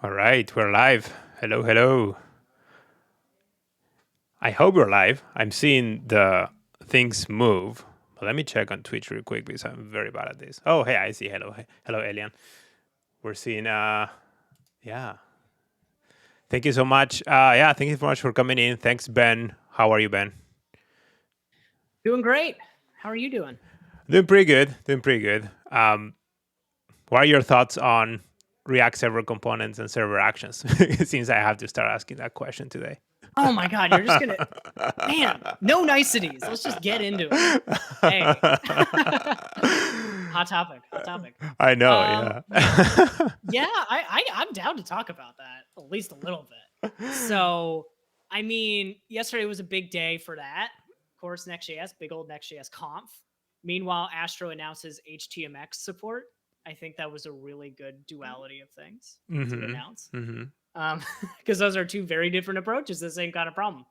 All right, we're live. Hello, hello. I hope we're live. I'm seeing the things move. But let me check on Twitch real quick because I'm very bad at this. Oh, hey, I see. Hello, hello, Elian. We're seeing. Yeah. Thank you so much. Yeah, thank you so much for coming in. Thanks, Ben. How are you, Ben? Doing great. How are you doing? Doing pretty good. Doing pretty good. What are your thoughts on React server components and server actions? Since I have to start asking that question today. Oh my God, you're just gonna, man, no niceties. Let's just get into it. Hey, hot topic, hot topic. I know, Um, yeah. yeah, I'm down to talk about that at least a little bit. So, I mean, yesterday was a big day for that. Of course, Next.js, big old Next.js conf. Meanwhile, Astro announces HTMX support. I think that was a really good duality of things to Mm-hmm. announce. Mm-hmm. Because those are two very different approaches to the same kind of problem.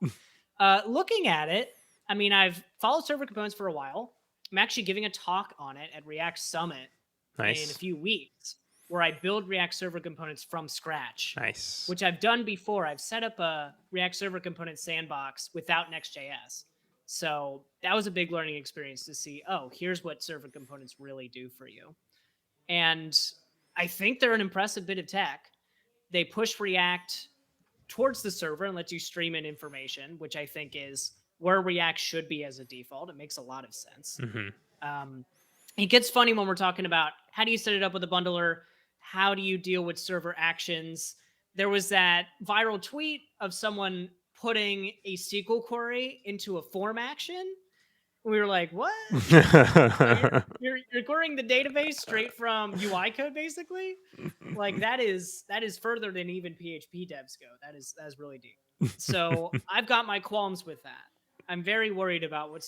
Looking at it, I mean, I've followed server components for a while. I'm actually giving a talk on it at React Summit in a Nice. few weeks, where I build React server components from scratch, Nice. which I've done before. I've set up a React server component sandbox without Next.js. So that was a big learning experience to see, oh, here's what server components really do for you. And I think they're an impressive bit of tech. They push React towards the server and lets you stream in information, which I think is where React should be as a default. It makes a lot of sense. Mm-hmm. It gets funny when we're talking about how do you set it up with a bundler? How do you deal with server actions? There was that viral tweet of someone putting a SQL query into a form action. We were like, what? You're querying the database straight from UI code, basically. Like that is further than even PHP devs go. That is really deep. So I've got my qualms with that. I'm very worried about what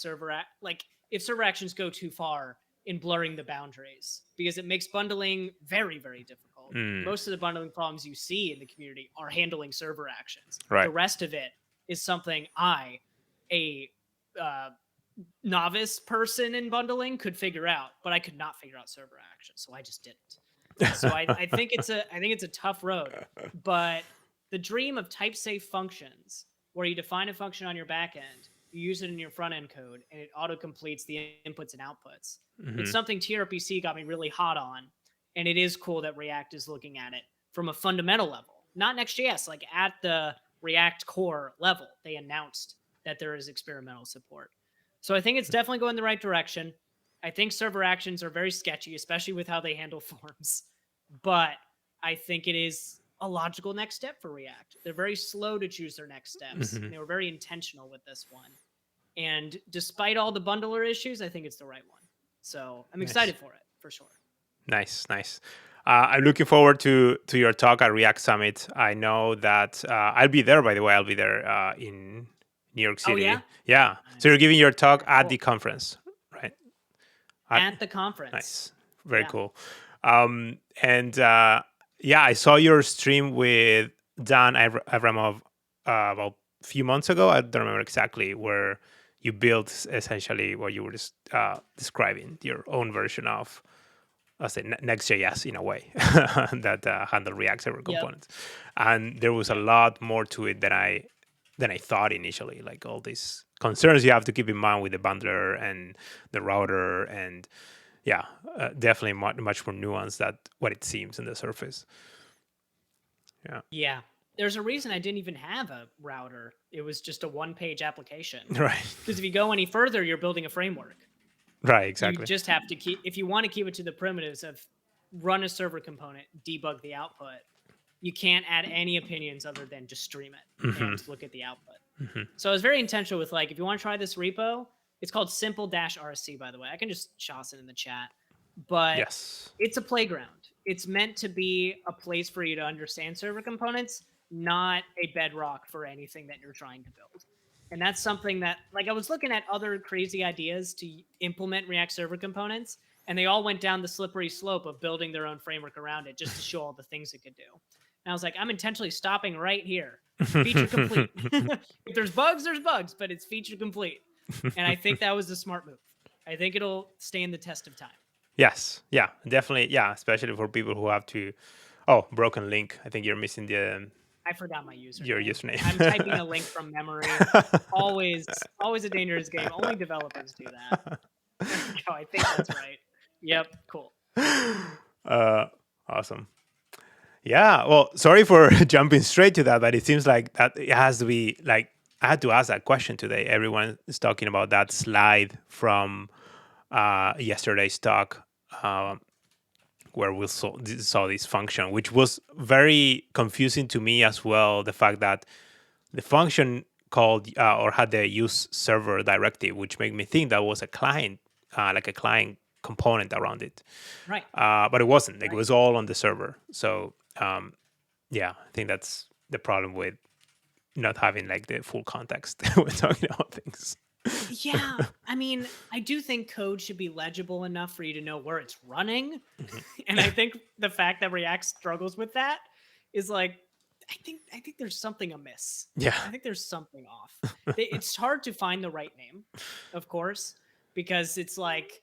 like if server actions go too far in blurring the boundaries, because it makes bundling very, very difficult. Mm, Most of the bundling problems you see in the community are handling server actions. The right. rest of it is something a uh, novice person in bundling could figure out, but I could not figure out server actions, so I just didn't. So I think it's a tough road, but the dream of type safe functions, where you define a function on your back end, you use it in your front end code, and it auto completes the inputs and outputs. Mm-hmm. It's something TRPC got me really hot on, and it is cool that React is looking at it from a fundamental level, not Next.js. Like at the React core level, they announced that there is experimental support. So I think it's definitely going the right direction. I think server actions are very sketchy, especially with how they handle forms. But I think it is a logical next step for React. They're very slow to choose their next steps. Mm-hmm. They were very intentional with this one. And despite all the bundler issues, I think it's the right one. So I'm Nice. excited for it, for sure. Nice. Nice. I'm looking forward to your talk at React Summit. I know that I'll be there. By the way, I'll be there in New York Oh, yeah? City. Yeah. So you're Nice. giving your talk Very at the cool. conference, right? At, At the conference. nice. Very Yeah. cool. And yeah, I saw your stream with Dan Avramov about a few months ago. I don't remember exactly, where you built essentially what you were just describing, your own version of, let's say, Next.js in a way that handle React server Yep. components. And there was a Yep. lot more to it than I thought initially. Like all these concerns you have to keep in mind with the bundler and the router, and yeah, definitely much more nuanced than what it seems on the surface. Yeah. Yeah. There's a reason I didn't even have a router. It was just a one-page application. Right. Because if you go any further, you're building a framework. Right. You Exactly. just have to keep, if you want to keep it to the primitives of run a server component, debug the output, you can't add any opinions other than just stream it Hmm. and look at the output. Hmm. So I was very intentional with, like, if you want to try this repo, it's called simple-rsc, by the way. I can just toss it in the chat. But Yes. it's a playground. It's meant to be a place for you to understand server components, not a bedrock for anything that you're trying to build. And that's something that, like, I was looking at other crazy ideas to implement React server components, and they all went down the slippery slope of building their own framework around it just to show all the things it could do. And I was like, I'm intentionally stopping right here. Feature complete. If there's bugs, there's bugs, but it's feature complete. And I think that was a smart move. I think it'll stand the test of time. Yes. Yeah. Definitely. Yeah. Especially for people who have to Oh, broken link. I think you're missing the I forgot my your username. I'm typing username. a link from memory. Always, always a dangerous game. Only developers do that. There we go. I think that's right. Yep. Cool. uh, awesome. Yeah. Well, sorry for jumping straight to that, but it seems like that it has to be like I had to ask that question today. Everyone is talking about that slide from yesterday's talk, um, where we saw this function, which was very confusing to me as well. The fact that the function called or had the use server directive, which made me think that was a client, like a client component around it. Right. But it wasn't. Like, it Right. was all on the server. So yeah, I think that's the problem with not having like the full context when talking about things. Yeah. I mean, I do think code should be legible enough for you to know where it's running. Mhm. And I think the fact that React struggles with that is like, I think there's something amiss. Yeah. I think there's something off. It's hard to find the right name, of course, because it's like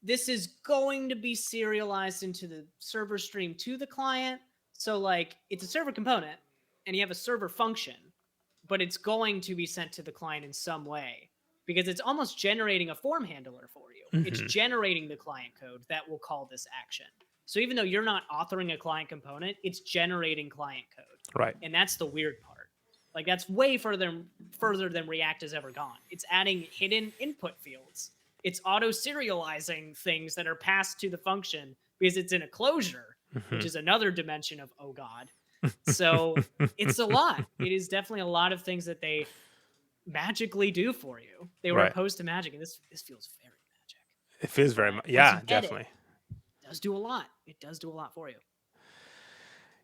this is going to be serialized into the server stream to the client. So like it's a server component and you have a server function, but it's going to be sent to the client in some way because it's almost generating a form handler for you. It's Hmm. generating the client code that will call this action. So even though you're not authoring a client component, it's generating client code. Right. And that's the weird part. Like that's way further than React has ever gone. It's adding hidden input fields. It's auto serializing things that are passed to the function because it's in a closure, which Hmm. is another dimension of oh god. So it's a lot. It is definitely a lot of things that they magically do for you. They were Right. opposed to magic, and this feels very magic. It feels very But much. once you Yeah, get it, definitely. it does do a lot. It does do a lot for you.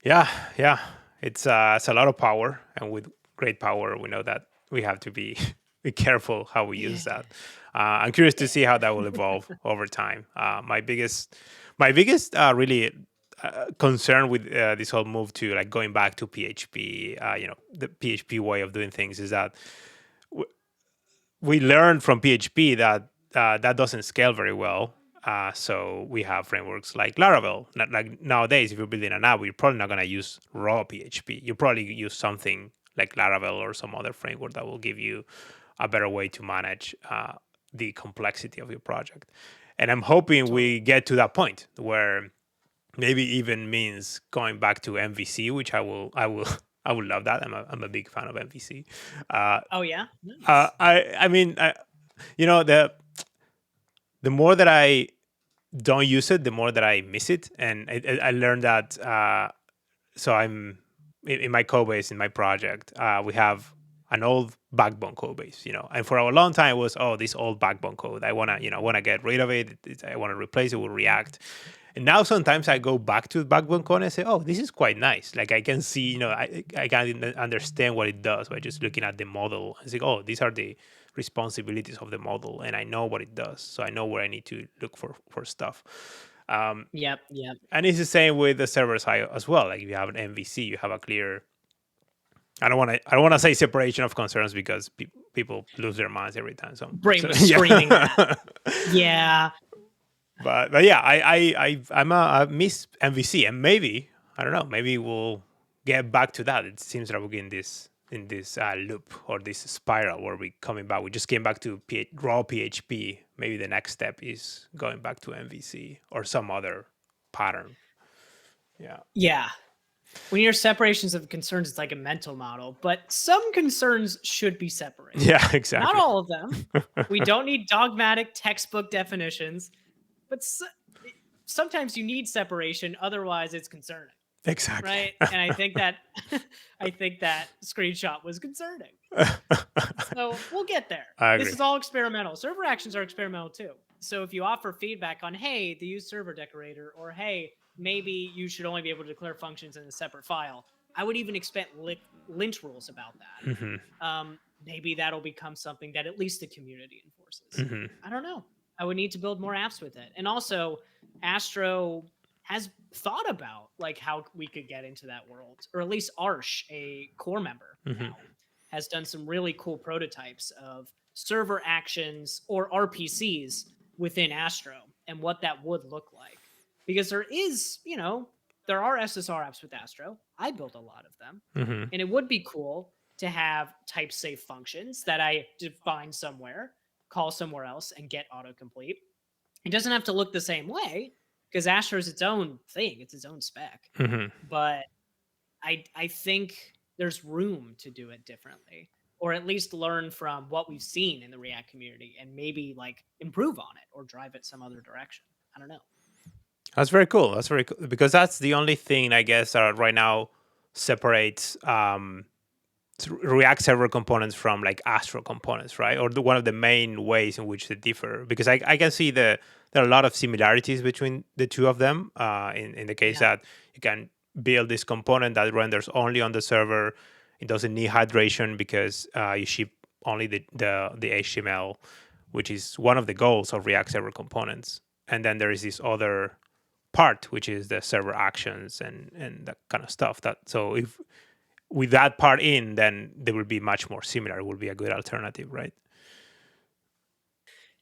Yeah, yeah. It's a lot of power, and with great power, we know that we have to be be careful how we Yeah. use that. I'm curious to Yeah. see how that will evolve over time. My biggest really concern with this whole move to like going back to PHP, the PHP way of doing things, is that we learned from PHP that that doesn't scale very well. So we have frameworks like Laravel. Like nowadays, if you're building an app, you're probably not going to use raw PHP. You probably use something like Laravel or some other framework that will give you a better way to manage the complexity of your project. And I'm hoping Totally. we get to that point where maybe even means going back to MVC, which I will love that. I'm a big fan of MVC. Uh, Oh yeah. Nice. I mean, the more that I don't use it, the more that I miss it, and I learned that. So I'm in my code base in my project. We have an old backbone code base, and for a long time it was, oh, this old backbone code. I wanna get rid of it. I want to replace it with React. And now sometimes I go back to the backbone code and I say, oh, this is quite nice. Like I can see, I can understand what it does by just looking at the model and say, oh, these are the responsibilities of the model, and I know what it does, so I know where I need to look for stuff. Um, Yep. Yep. and it's the same with the server side as well. Like if you have an MVC, you have a clear. I don't want to say separation of concerns because people lose their minds every time. Brain So was screaming that. yeah. Yeah. But yeah, I miss MVC, and maybe I don't know. Maybe we'll get back to that. It seems that we're in this loop or this spiral where we coming back. We just came back to raw PHP. Maybe the next step is going back to MVC or some other pattern. Yeah. Yeah. When you're separations of concerns, it's like a mental model, but some concerns should be separated. Yeah. Not Exactly. all of them. We don't need dogmatic textbook definitions, but sometimes you need separation. Otherwise, it's concerning, Exactly. right? And I think that I think that screenshot was concerning. So we'll get there. I This agree. is all experimental. Server actions are experimental too. So if you offer feedback on, hey, the use server decorator, or hey, maybe you should only be able to declare functions in a separate file, I would even expect lint rules about Hmm. that. Maybe that'll become something that at least the community enforces. Hmm. I don't know. I would need to build more apps with it. And also, Astro has thought about like how we could get into that world, or at least Arsh, a core member Hmm. now, has done some really cool prototypes of server actions or RPCs within Astro and what that would look like. Because there is, there are SSR apps with Astro. I built a lot of them. Hmm. And it would be cool to have type safe functions that I define somewhere, call somewhere else, and get autocomplete. It doesn't have to look the same way because Astro is its own thing, it's its own spec. Hmm. But I think there's room to do it differently, or at least learn from what we've seen in the React community and maybe like improve on it or drive it some other direction. I don't know. That's very cool. That's very cool because that's the only thing I guess that right now separates React server components from like Astro components, right? Or one of the main ways in which they differ. Because I can see there are a lot of similarities between the two of them. In the case Yeah. that you can build this component that renders only on the server, it doesn't need hydration because you ship only the HTML, which is one of the goals of React server components. And then there is this other part, which is the server actions and that kind of stuff. That so if with that part in, then they will be much more similar. It will be a good alternative, right?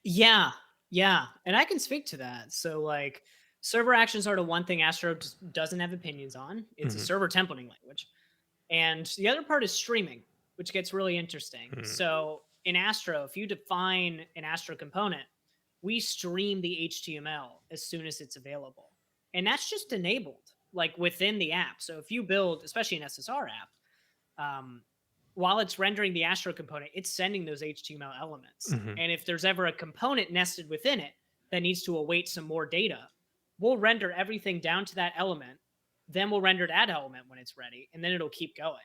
Yeah. Yeah. And I can speak to that. So, like, server actions are the one thing Astro just doesn't have opinions on. It's a Hmm. server templating language. And the other part is streaming, which gets really interesting. Hmm. So, in Astro, if you define an Astro component, we stream the HTML as soon as it's available. And that's just enabled like within the app. So, if you build, especially an SSR app, while it's rendering the Astro component, it's sending those HTML elements. Hmm. And if there's ever a component nested within it that needs to await some more data, we'll render everything down to that element. Then we'll render that element when it's ready, and then it'll keep going.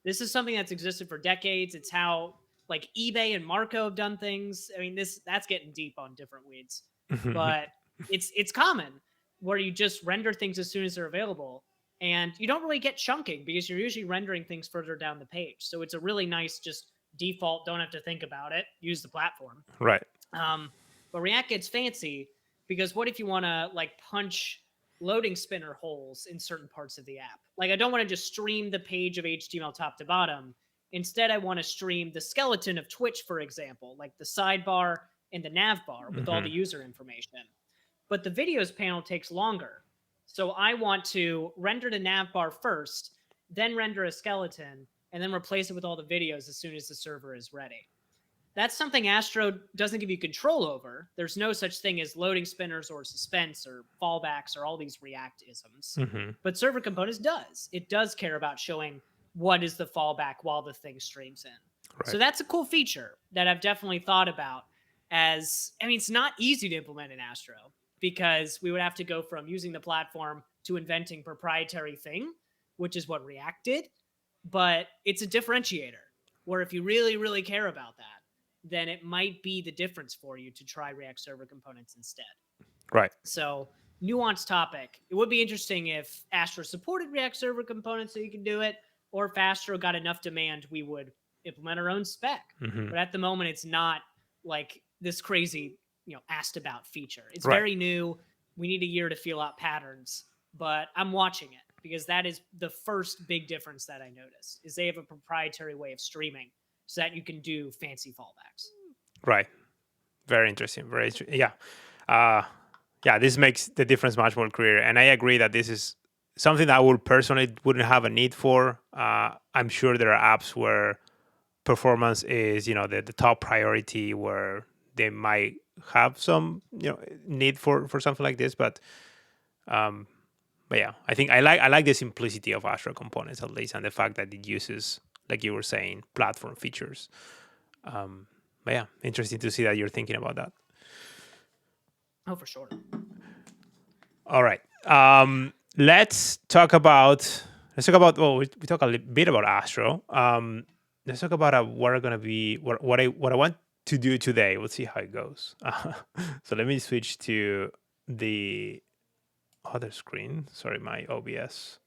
This is something that's existed for decades. It's how like eBay and Marco have done things. I mean, that's getting deep on different weeds, but it's common where you just render things as soon as they're available, and you don't really get chunking because you're usually rendering things further down the page. So it's a really nice just default, don't have to think about it, use the platform. Right. um, but React gets fancy because what if you want to like punch loading spinner holes in certain parts of the app? Like I don't want to just stream the page of HTML top to bottom. Instead, I want to stream the skeleton of Twitch, for example, like the sidebar and the nav bar with all Hmm. the user information. But the videos panel takes longer. So I want to render the nav bar first, then render a skeleton, and then replace it with all the videos as soon as the server is ready. That's something Astro doesn't give you control over. There's no such thing as loading spinners or suspense or fallbacks or all these React isms. Hmm. But server components does. It does care about showing what is the fallback while the thing streams in. So Right. that's a cool feature that I've definitely thought about. As I mean, it's not easy to implement in Astro because we would have to go from using the platform to inventing proprietary thing, which is what React did. But it's a differentiator where if you really, really care about that, then it might be the difference for you to try React Server components instead. Right. So, nuanced topic. It would be interesting if Astro supported React Server components so you can do it, or if Astro got enough demand, we would implement our own spec. Hmm. But at the moment, it's not like this crazy, asked about feature. It's Right. very new. We need a year to feel out patterns, but I'm watching it because that is the first big difference that I notice is they have a proprietary way of streaming so that you can do fancy fallbacks. Right. Very interesting. Very interesting. Yeah. Uh, yeah. This makes the difference much more clear, and I agree that this is something that I would personally wouldn't have a need for. I'm sure there are apps where performance is the top priority where they might have some need for something like this, um but yeah, I think I like the simplicity of Astro components at least, and the fact that it uses, like you were saying, platform features. But yeah, interesting to see that you're thinking about that. Oh, for sure. All right. Let's talk about well, we talk a bit about Astro. Let's talk about what are going to be what I want to do today. We'll see how it goes. So let me switch to the other screen. Sorry, my OBS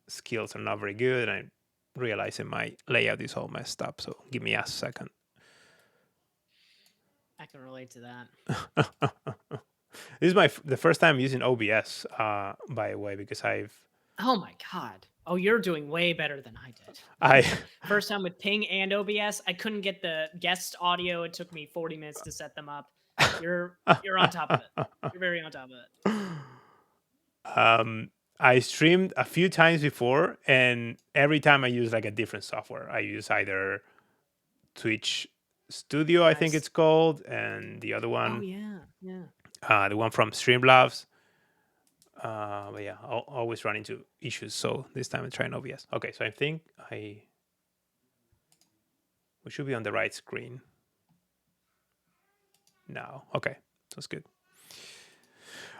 skills are not very good, and I realizing my layout is all messed up. So give me a second. I can relate to that. This is the first time using OBS, by the way, because Oh my god. Oh, you're doing way better than I I did. First time with Ping and OBS, I couldn't get the guest audio. It took me 40 minutes to set them up. You're on top of it. You're very on top of it. Um, I streamed a few times before, and every time I use like a different software. I use either Twitch Studio, I think it's Nice. called, and the other Oh one, yeah, yeah. the one from Streamlabs. But yeah, I'll always run into issues. So this time I'm trying OBS. Okay, so I think we should be on the right screen now. Okay, that's good.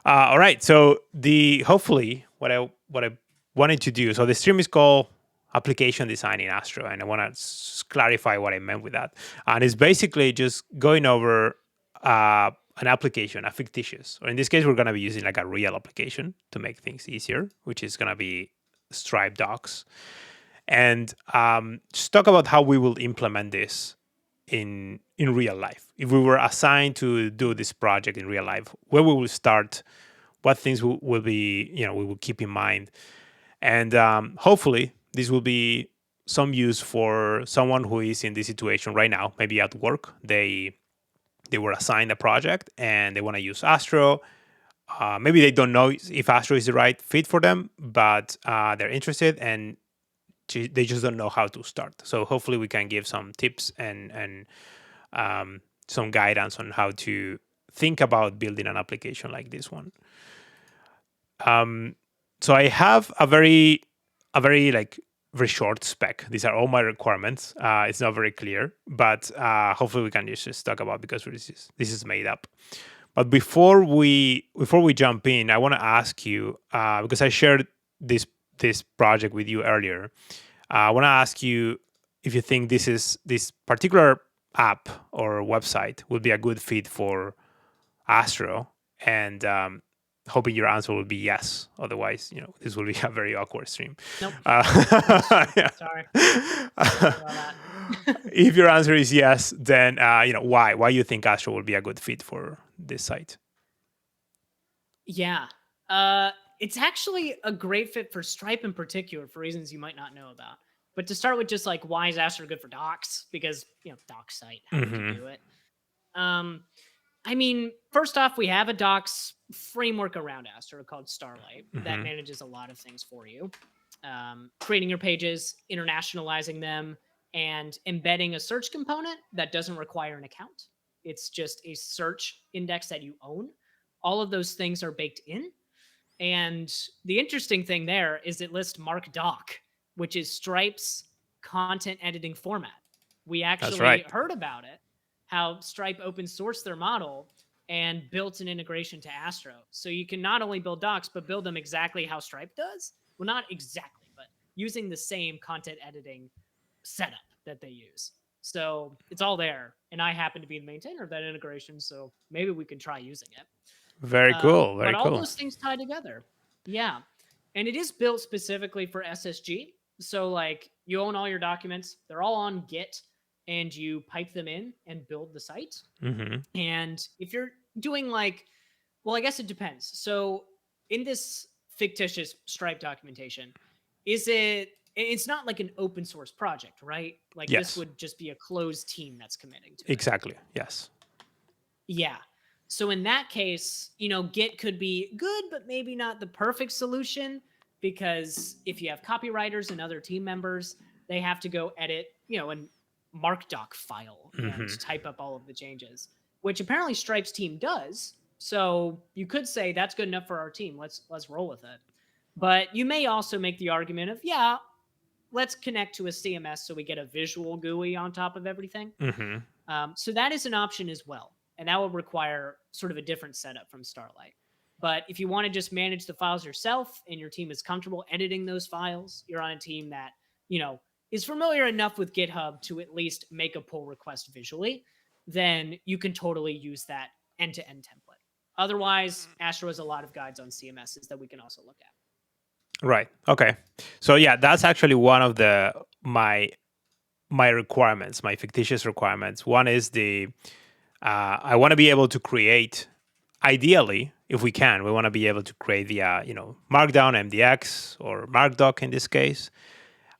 All right. So the hopefully what I wanted to do. So the stream is called application design in Astro, and I want to clarify what I meant with that. And it's basically just going over an application, a fictitious, or in this case, we're going to be using like a real application to make things easier, which is going to be Stripe Docs, and just talk about how we will implement this in real life. If we were assigned to do this project in real life, where we will start, what things will be, we will keep in mind, and hopefully this will be some use for someone who is in this situation right now, maybe at work. They were assigned a project and they want to use Astro. Maybe they don't know if Astro is the right fit for them, but they're interested and they just don't know how to start. So hopefully we can give some tips and some guidance on how to think about building an application like this one. So I have a very like very short spec. These are all my requirements. It's not very clear, but hopefully we can just talk about, because this is made up. But before we jump in, I want to ask you, because I shared this project with you earlier. I want to ask you if you think this particular app or website would be a good fit for Astro, and hoping your answer will be yes. Otherwise, this will be a very awkward stream. Nope. Yeah. Sorry. Sorry about that. If your answer is yes, then why you think Astro will be a good fit for this site? Yeah. It's actually a great fit for Stripe in particular for reasons you might not know about. But to start with, just like why is Astro good for docs? Because docs site, how would you Hmm. do it? Um, I mean, first off, we have a docs framework around Astro called Starlight that Hmm. manages a lot of things for you. Creating your pages, internationalizing them, and embedding a search component that doesn't require an account. It's just a search index that you own. All of those things are baked in. And the interesting thing there is it lists MarkDoc, which is Stripe's content editing format. We That's actually right. heard about it, how Stripe open sourced their model and built an integration to Astro. So you can not only build docs, but build them exactly how Stripe does. Well, not exactly, but using the same content editing setup that they use. So it's all there. And I happen to be the maintainer of that integration. So maybe we can try using it. Very cool. But Very all cool. those things tie together. Yeah. And it is built specifically for SSG. So, like, you own all your documents, they're all on Git, and you pipe them in and build the site. Hmm. And if you're doing well, I guess it depends. So, in this fictitious Stripe documentation, it's not like an open source project, right? Like, this Yes. would just be a closed team that's committing to it. Exactly. Yes. Yeah. So in that case, Git could be good, but maybe not the perfect solution, because if you have copywriters and other team members, they have to go edit, an MarkDoc file and Hmm. type up all of the changes, which apparently Stripe's team does. So you could say that's good enough for our team. Let's roll with it. But you may also make the argument of, yeah, let's connect to a CMS so we get a visual GUI on top of everything. Hmm. So that is an option as well. And that will require sort of a different setup from Starlight. But if you want to just manage the files yourself and your team is comfortable editing those files, you're on a team that, is familiar enough with GitHub to at least make a pull request visually, then you can totally use that end-to-end template. Otherwise, Astro has a lot of guides on CMSs that we can also look at. Right. Okay. So yeah, that's actually one of my requirements, my fictitious requirements. One is I want to be able to create, ideally, if we can, we want to be able to create via Markdown, MDX, or MarkDoc in this case,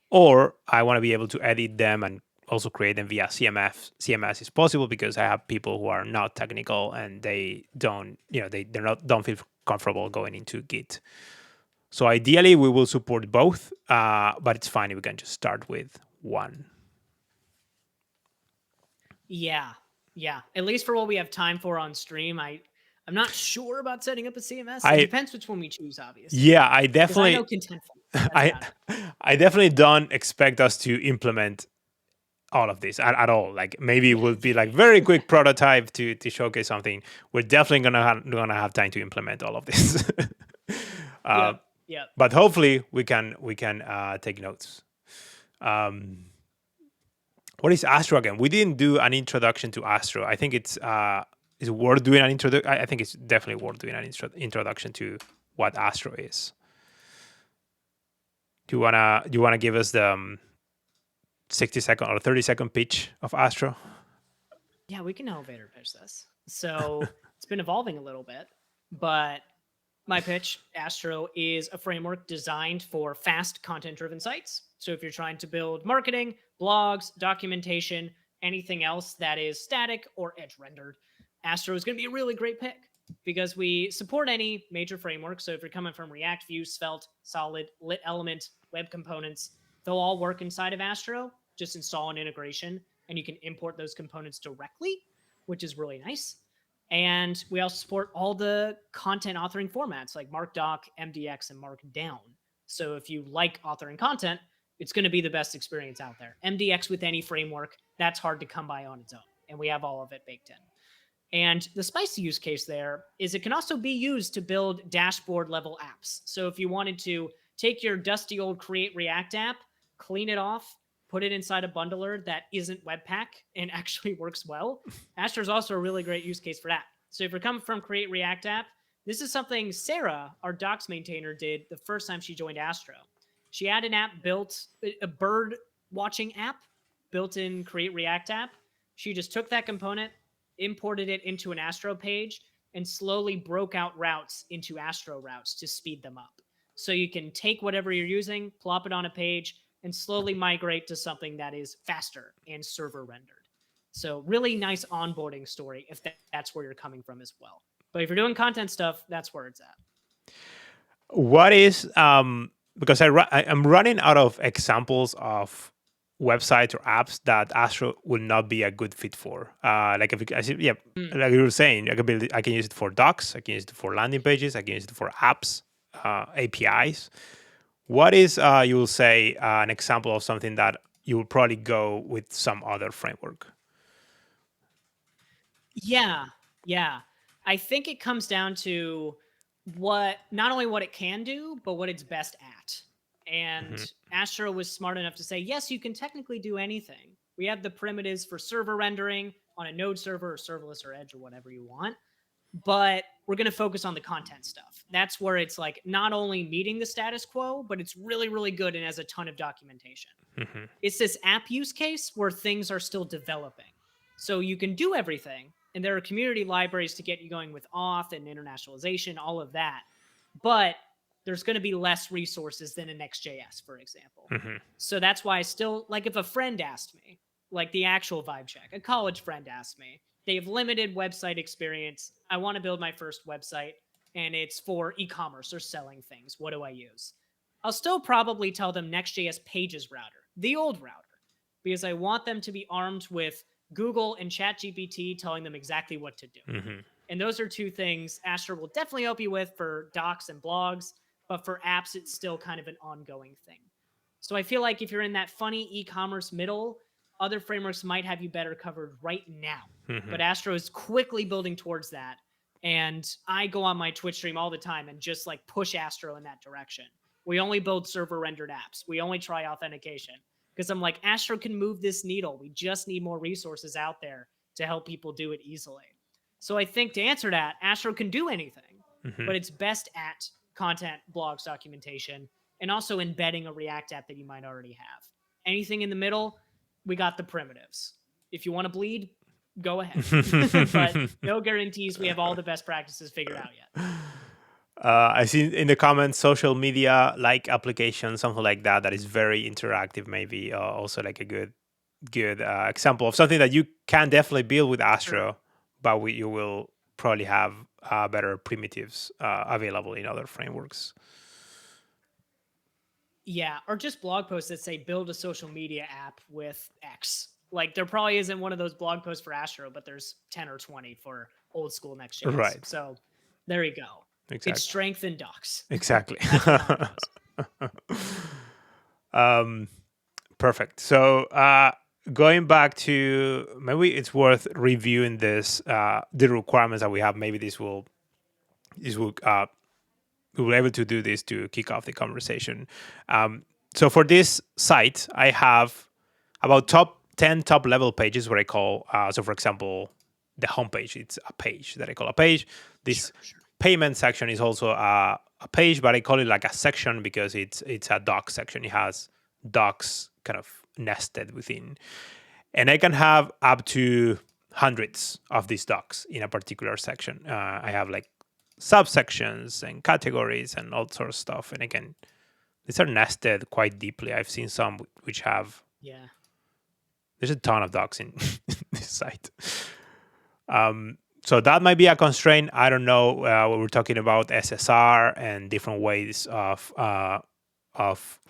or I want to be able to edit them and also create them via CMS. CMS is possible because I have people who are not technical and they don't, don't feel comfortable going into Git. So ideally, we will support both, but it's fine if we can just start with one. Yeah. Yeah. At least for what we have time for on stream, I'm not sure about setting up a CMS. It I depends which one we choose, obviously. Yeah, I Because I know definitely Contentful. That's I about it. I definitely don't expect us to implement all of this at all. Like maybe it Yeah. will be like very quick prototype to showcase something. We're definitely gonna have time to implement all of this. uh, Yep. Yep. but hopefully we can take notes. Um, what is Astro again? We didn't do an introduction to Astro. I think it's worth doing an introduction. I think it's definitely worth doing an introduction to what Astro is. Do you wanna give us the 60-second or 30-second pitch of Astro? Yeah, we can elevator pitch this. So it's been evolving a little bit, but my pitch, Astro, is a framework designed for fast content driven sites. So if you're trying to build marketing, blogs, documentation, anything else that is static or edge rendered, Astro is going to be a really great pick because we support any major framework. So if you're coming from React, Vue, Svelte, Solid, Lit Element, web components, they'll all work inside of Astro. Just install an integration and you can import those components directly, which is really nice. And we also support all the content authoring formats like MarkDoc, MDX, and Markdown. So if you like authoring content, it's going to be the best experience out there. MDX with any framework, that's hard to come by on its own. And we have all of it baked in. And the spicy use case there is it can also be used to build dashboard level apps. So if you wanted to take your dusty old Create React app, clean it off, put it inside a bundler that isn't Webpack and actually works well, Astro is also a really great use case for that. So if you're coming from Create React app, this is something Sarah, our docs maintainer, did the first time she joined Astro. She had an app built, a bird watching app built in Create React app. She just took that component, imported it into an Astro page, and slowly broke out routes into Astro routes to speed them up. So you can take whatever you're using, plop it on a page, and slowly migrate to something that is faster and server rendered. So really nice onboarding story if that's where you're coming from as well. But if you're doing content stuff, that's where it's at. What is because I'm running out of examples of websites or apps that Astro would not be a good fit for. Like if yeah, like you were saying, I can use it for docs, I can use it for landing pages, I can use it for apps, APIs. What is you will say an example of something that you will probably go with some other framework? Yeah, yeah. I think it comes down to what not only what it can do, but what it's best at. And Astro was smart enough to say, yes, you can technically do anything. We have the primitives for server rendering on a node server or serverless or edge or whatever you want. But we're going to focus on the content stuff. That's where it's like not only meeting the status quo, but it's really, really good and has a ton of documentation. It's this app use case where things are still developing. So you can do everything, and there are community libraries to get you going with auth and internationalization, all of that. But there's going to be less resources than in Next.js, for example. So that's why I still, like if a friend asked me, like the actual vibe check, a college friend asked me, they have limited website experience. I want to build my first website, and it's for e-commerce or selling things. What do I use? I'll still probably tell them Next.js Pages Router, the old router, because I want them to be armed with Google and ChatGPT telling them exactly what to do. And those are two things Astro will definitely help you with for docs and blogs, but for apps, it's still kind of an ongoing thing. So I feel like if you're in that funny e-commerce middle, other frameworks might have you better covered right now. But Astro is quickly building towards that. And I go on my Twitch stream all the time and just like push Astro in that direction. We only build server rendered apps. We only try authentication because I'm like, Astro can move this needle. We just need more resources out there to help people do it easily. So I think to answer that, Astro can do anything, but it's best at content, blogs, documentation, and also embedding a React app that you might already have. Anything in the middle, we got the primitives. If you want to bleed, go ahead. But no guarantees we have all the best practices figured out yet. I see in the comments social media like application, something like that, that is very interactive. Maybe also like a good example of something that you can definitely build with Astro, but you will probably have better primitives available in other frameworks. Yeah, or just blog posts that say build a social media app with X. Like there probably isn't one of those blog posts for Astro, but there's 10 or 20 for old school Next.js. Right. So there you go. It's Exactly. strength in docs. Exactly. That's what mine was. um, Perfect. So going back to, maybe it's worth reviewing this, the requirements that we have. Maybe this will we were able to do this to kick off the conversation. So for this site, I have about top 10 top level pages where I call, so for example, the homepage, it's a page that I call a page. This Sure. payment section is also a page, but I call it like a section because it's a doc section. It has docs kind of nested within. And I can have up to hundreds of these docs in a particular section. I have like subsections and categories and all sorts of stuff. And again, these are nested quite deeply. I've seen some which have, Yeah. there's a ton of docs in this site. So that might be a constraint. I don't know. We're talking about SSR and different ways of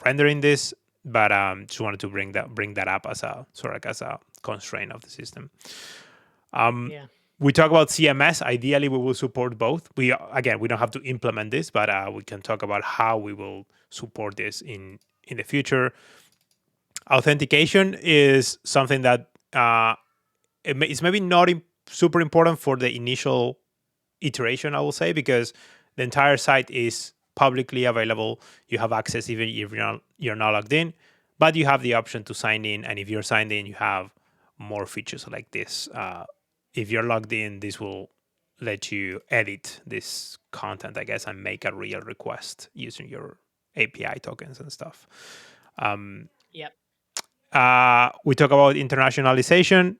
rendering this, but just wanted to bring that up as a sort of as a constraint of the system. Yeah. We talk about CMS. Ideally, we will support both. We don't have to implement this, but we can talk about how we will support this in the future. Authentication is something that it's maybe not super important for the initial iteration, I will say, because the entire site is publicly available. You have access even if you're not logged in, but you have the option to sign in. And if you're signed in, you have more features like this. If you're logged in, this will let you edit this content, I guess, and make a real request using your API tokens and stuff. Yep. We talk about internationalization.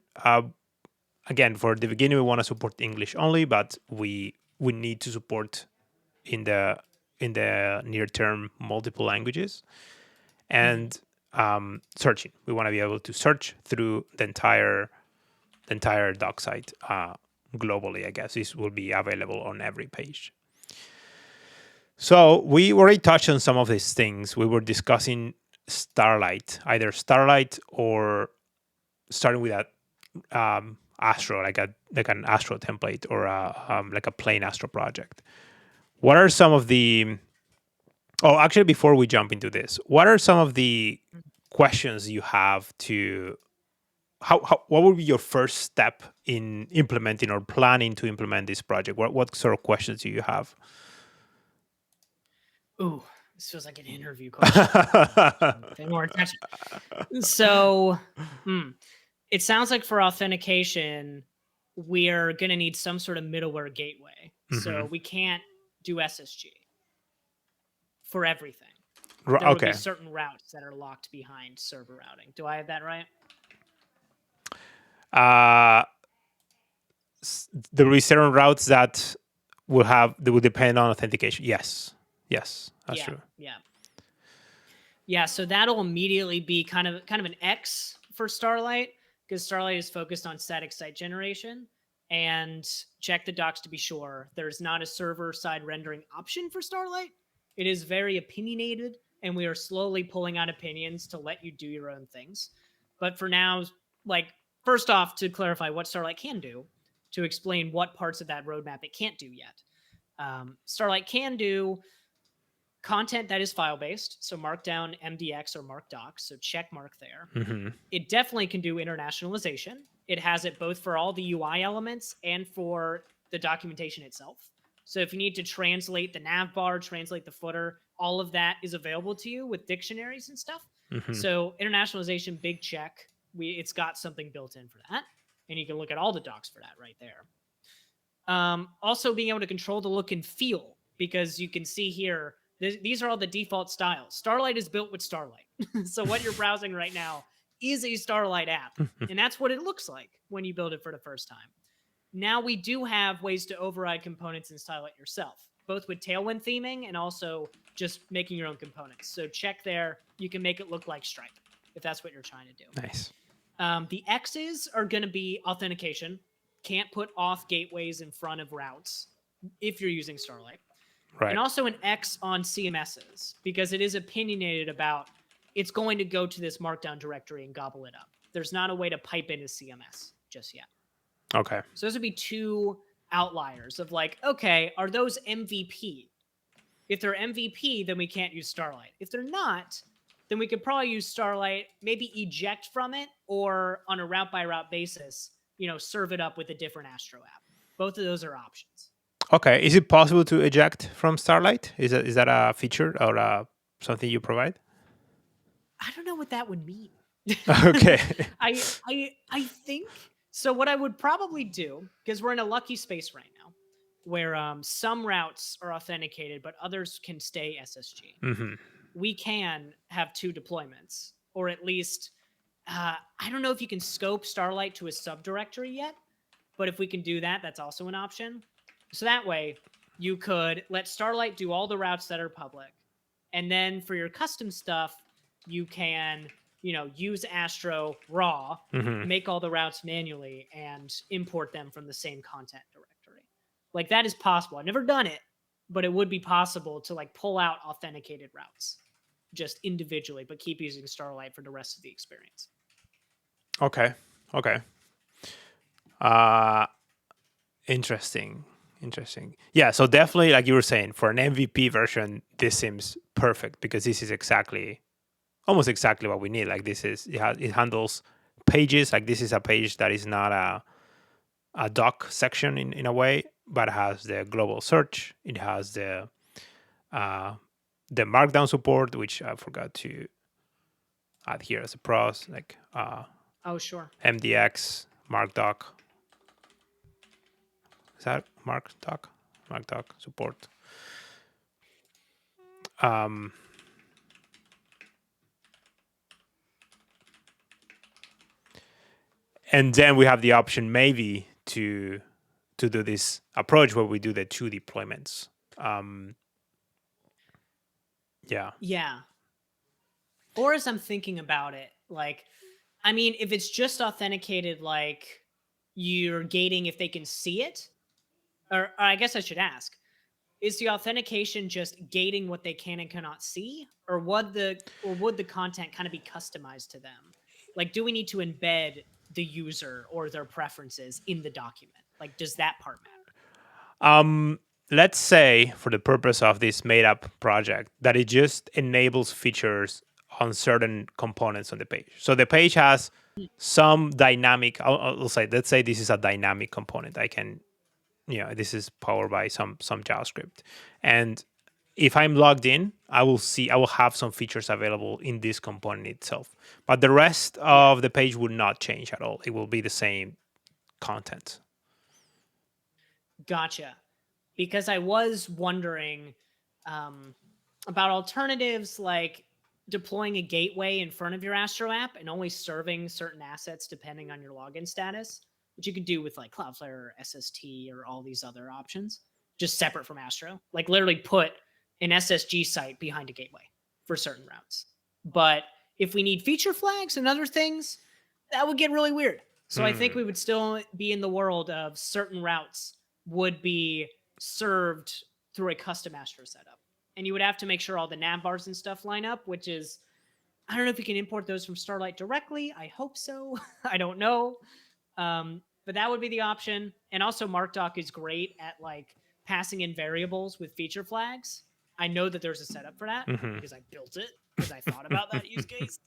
Again, for the beginning, we want to support English only, but we need to support in the near term multiple languages. And searching, we want to be able to search through the entire doc site globally. I guess this will be available on every page. So we already touched on some of these things. We were discussing Starlight, either Starlight or starting with that Astro, like an Astro template or like a plain Astro project. What are some of the? Oh, actually, before we jump into this, what are some of the questions you have to? How what would be your first step in implementing or planning to implement this project? What sort of questions do you have? Ooh, this feels like an interview question. Pay more attention. So, it sounds like for authentication, we're going to need some sort of middleware gateway. So we can't do SSG for everything. There would be Okay. certain routes that are locked behind server routing. Do I have that right? There will be certain routes that will depend on authentication. Yes, that's true. Yeah. So that'll immediately be kind of an X for Starlight, because Starlight is focused on static site generation. And check the docs to be sure. There's not a server-side rendering option for Starlight. It is very opinionated, and we are slowly pulling out opinions to let you do your own things. But for now, like, first off, to clarify what Starlight can do, to explain what parts of that roadmap it can't do yet. Starlight can do content that is file-based, so Markdown, MDX, or MarkDocs, so check mark there. It definitely can do internationalization. It has it both for all the UI elements and for the documentation itself. So if you need to translate the nav bar, translate the footer, all of that is available to you with dictionaries and stuff. So internationalization, big check. It's got something built in for that. And you can look at all the docs for that right there. Also being able to control the look and feel, because you can see here, these are all the default styles. Starlight is built with Starlight. So what you're browsing right now is a Starlight app. And that's what it looks like when you build it for the first time. Now we do have ways to override components and style it yourself, both with Tailwind theming and also just making your own components. So check there. You can make it look like Stripe if that's what you're trying to do. Nice. The X's are going to be authentication. Can't put auth gateways in front of routes if you're using Starlight. Right. and also an X on CMSs because it is opinionated about it's going to go to this markdown directory and gobble it up. There's not a way to pipe in a CMS just yet. Okay. So those would be two outliers of like, okay, are those MVP? If they're MVP, then we can't use Starlight. If they're not, then we could probably use Starlight, maybe eject from it, or on a route by route basis, serve it up with a different Astro app. Both of those are options. Okay. Is it possible to eject from Starlight? Is that a feature or something you provide? I don't know what that would mean. Okay. I think so. What I would probably do, because we're in a lucky space right now, where some routes are authenticated, but others can stay SSG. Hmm. We can have two deployments, or at least I don't know if you can scope Starlight to a subdirectory yet, but if we can do that, that's also an option. So that way, you could let Starlight do all the routes that are public, and then for your custom stuff, you can use Astro raw, Hmm. make all the routes manually, and import them from the same content directory. Like that is possible. I've never done it, but it would be possible to like pull out authenticated routes just individually, but keep using Starlight for the rest of the experience. Okay. Okay. Uh, interesting. Interesting. Yeah. So definitely, like you were saying, for an MVP version, this seems perfect because this is almost exactly what we need. Like this is it handles pages. Like this is a page that is not a doc section in a way, but has the global search. It has uh, the markdown support, which I forgot to add here as a pros, like Oh, sure. MDX, MarkDoc. Is that MarkDoc? MarkDoc support. Um, and then we have the option maybe to do this approach where we do the two deployments. Yeah. Yeah. Or as I'm thinking about it, like, I mean, if it's just authenticated, like you're gating if they can see it, or I guess I should ask, is the authentication just gating what they can and cannot see, or would the content kind of be customized to them? Like, do we need to embed the user or their preferences in the document? Like, does that part matter? Let's say, for the purpose of this made up project, that it just enables features on certain components on the page. So the page has some dynamic, I'll say, let's say this is a dynamic component. I can, this is powered by some JavaScript. And if I'm logged in, I will have some features available in this component itself. But the rest Yeah. of the page would not change at all. It will be the same content. Gotcha. Because I was wondering um, about alternatives like deploying a gateway in front of your Astro app and only serving certain assets depending on your login status, which you could do with like Cloudflare or SST or all these other options, just separate from Astro. Like literally put an SSG site behind a gateway for certain routes. But if we need feature flags and other things, that would get really weird. So I think we would still be in the world of certain routes would be served through a custom Astro setup. And you would have to make sure all the nav bars and stuff line up, which is, I don't know if you can import those from Starlight directly. I hope so. I don't know. But that would be the option. And also, MarkDoc is great at like passing in variables with feature flags. I know that there's a setup for that because I built it because I thought about that use case.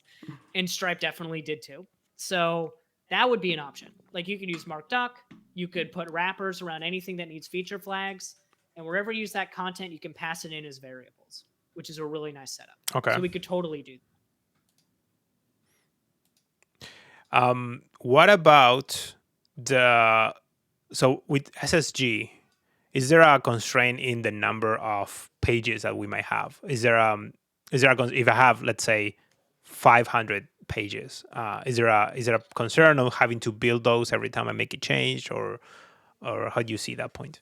And Stripe definitely did too. So that would be an option. Like you could use MarkDoc, you could put wrappers around anything that needs feature flags, and wherever you use that content, you can pass it in as variables, which is a really nice setup. Okay. So we could totally do What about so with SSG, is there a constraint in the number of pages that we might have? If I have, let's say, 500 pages, is there a concern of having to build those every time I make a change, or how do you see that point?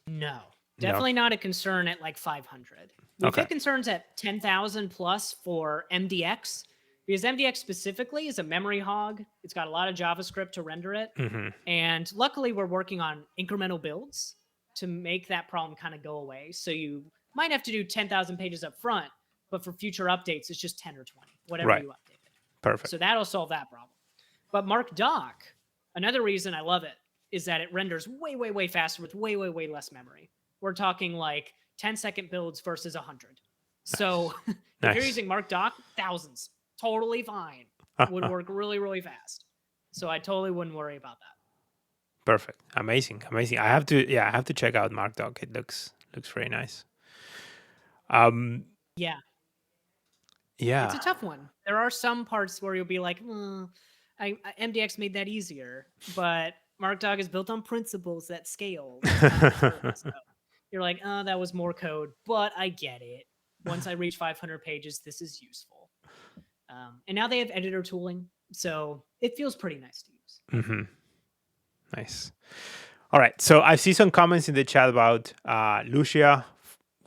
No, No. definitely not a concern at like 500. We've Okay. hit concerns at 10,000 plus for MDX because MDX specifically is a memory hog. It's got a lot of JavaScript to render it. Hmm. And luckily, we're working on incremental builds. to make that problem kind of go away. So you might have to do 10,000 pages up front, but for future updates, it's just 10 or 20, whatever Right. you updated. Perfect. So that'll solve that problem. But Mark Doc, another reason I love it is that it renders way, way, way faster with way, way, way less memory. We're talking like 10-second builds versus 100. So if you're Nice. using Mark Doc, thousands, totally fine. Would work really, really fast. So I totally wouldn't worry about that. Perfect. Amazing. I have to check out MarkDoc. It looks very nice. Yeah. Yeah. It's a tough one. There are some parts where you'll be like, MDX made that easier, but MarkDoc is built on principles that scale. So you're like, oh, that was more code, but I get it. Once I reach 500 pages, this is useful. And now they have editor tooling, so it feels pretty nice to use. Mm-hmm. Nice. All right. So I see some comments in the chat about Lucia,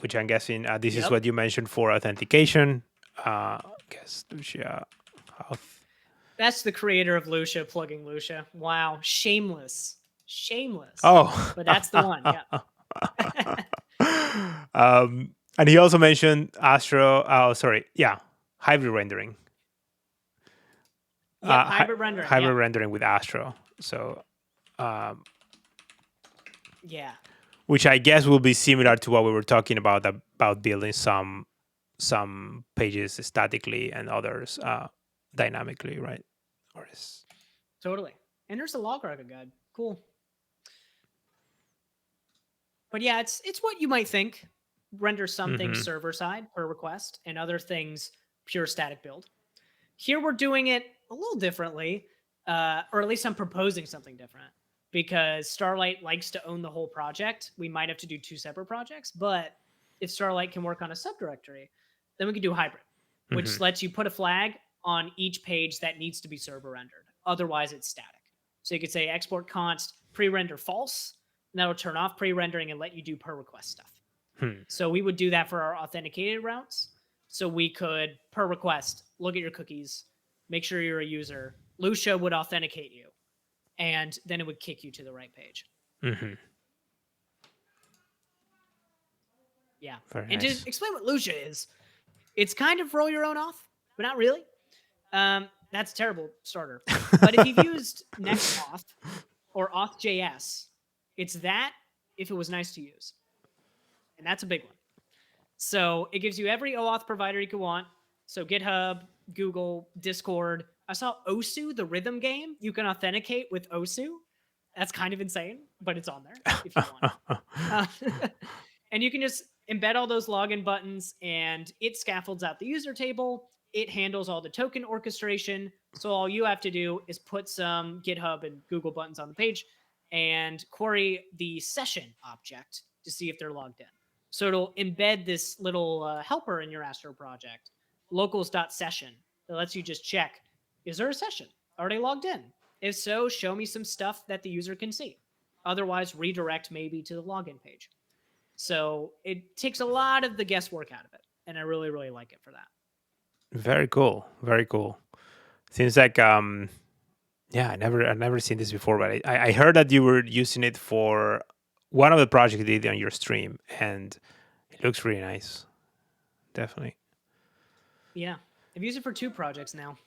which I'm guessing this is what you mentioned for authentication. Guess Lucia. That's the creator of Lucia plugging Lucia. Wow. Shameless. Oh. But that's the one. Yeah. And he also mentioned Astro. Oh, sorry. Yeah. Hybrid rendering. Yeah, hybrid rendering. Hybrid rendering with Astro. So, yeah. Which I guess will be similar to what we were talking about building some pages statically and others dynamically, right? Totally. And there's a log record guide. Cool. But yeah, it's what you might think. Render some things server side per request, and other things pure static build. Here we're doing it a little differently, or at least I'm proposing something different, because Starlight likes to own the whole project. We might have to do 2 separate projects, but if Starlight can work on a subdirectory, then we can do hybrid, which lets you put a flag on each page that needs to be server rendered. Otherwise, it's static. So you could say export const pre-render false, and that'll turn off pre-rendering and let you do per request stuff. So we would do that for our authenticated routes. So we could, per request, look at your cookies, make sure you're a user. Lucia would authenticate you, and then it would kick you to the right page. Yeah. Very and nice. To explain what Lucia is, it's kind of roll your own auth, but not really. That's a terrible starter. But if you've used NextAuth or Auth.js, it's that if it was nice to use. And that's a big one. So it gives you every OAuth provider you could want. So GitHub, Google, Discord. I saw Osu, the rhythm game. You can authenticate with Osu. That's kind of insane, but it's on there if you want. And you can just embed all those login buttons, and it scaffolds out the user table. It handles all the token orchestration. So all you have to do is put some GitHub and Google buttons on the page and query the session object to see if they're logged in. So it'll embed this little helper in your Astro project, locals.session, that lets you just check, is there a session? Are they logged in? If so, show me some stuff that the user can see. Otherwise, redirect maybe to the login page. So it takes a lot of the guesswork out of it, and I really, really like it for that. Very cool. Very cool. Seems like I've never seen this before, but I heard that you were using it for one of the projects you did on your stream, and it looks really nice. Definitely. Yeah. I've used it for 2 projects now.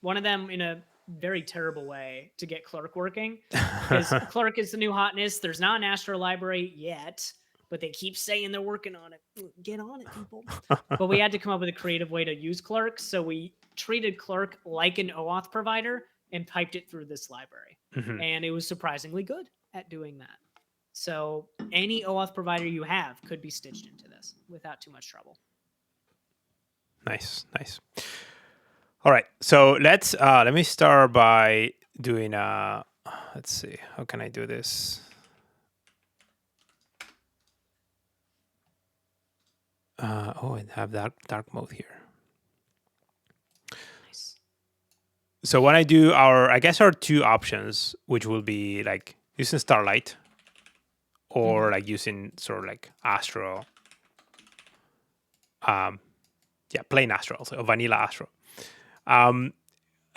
One of them in a very terrible way to get Clerk working, because Clerk is the new hotness. There's not an Astro library yet, but they keep saying they're working on it. Get on it, people. But we had to come up with a creative way to use Clerk. So we treated Clerk like an OAuth provider and piped it through this library. And it was surprisingly good at doing that. So any OAuth provider you have could be stitched into this without too much trouble. Nice. All right. So let me start by doing let's see, how can I do this? I have dark mode here. Nice. So when I do our 2 options, which will be like using Starlight or like using sort of like Astro. Plain Astro, also vanilla Astro.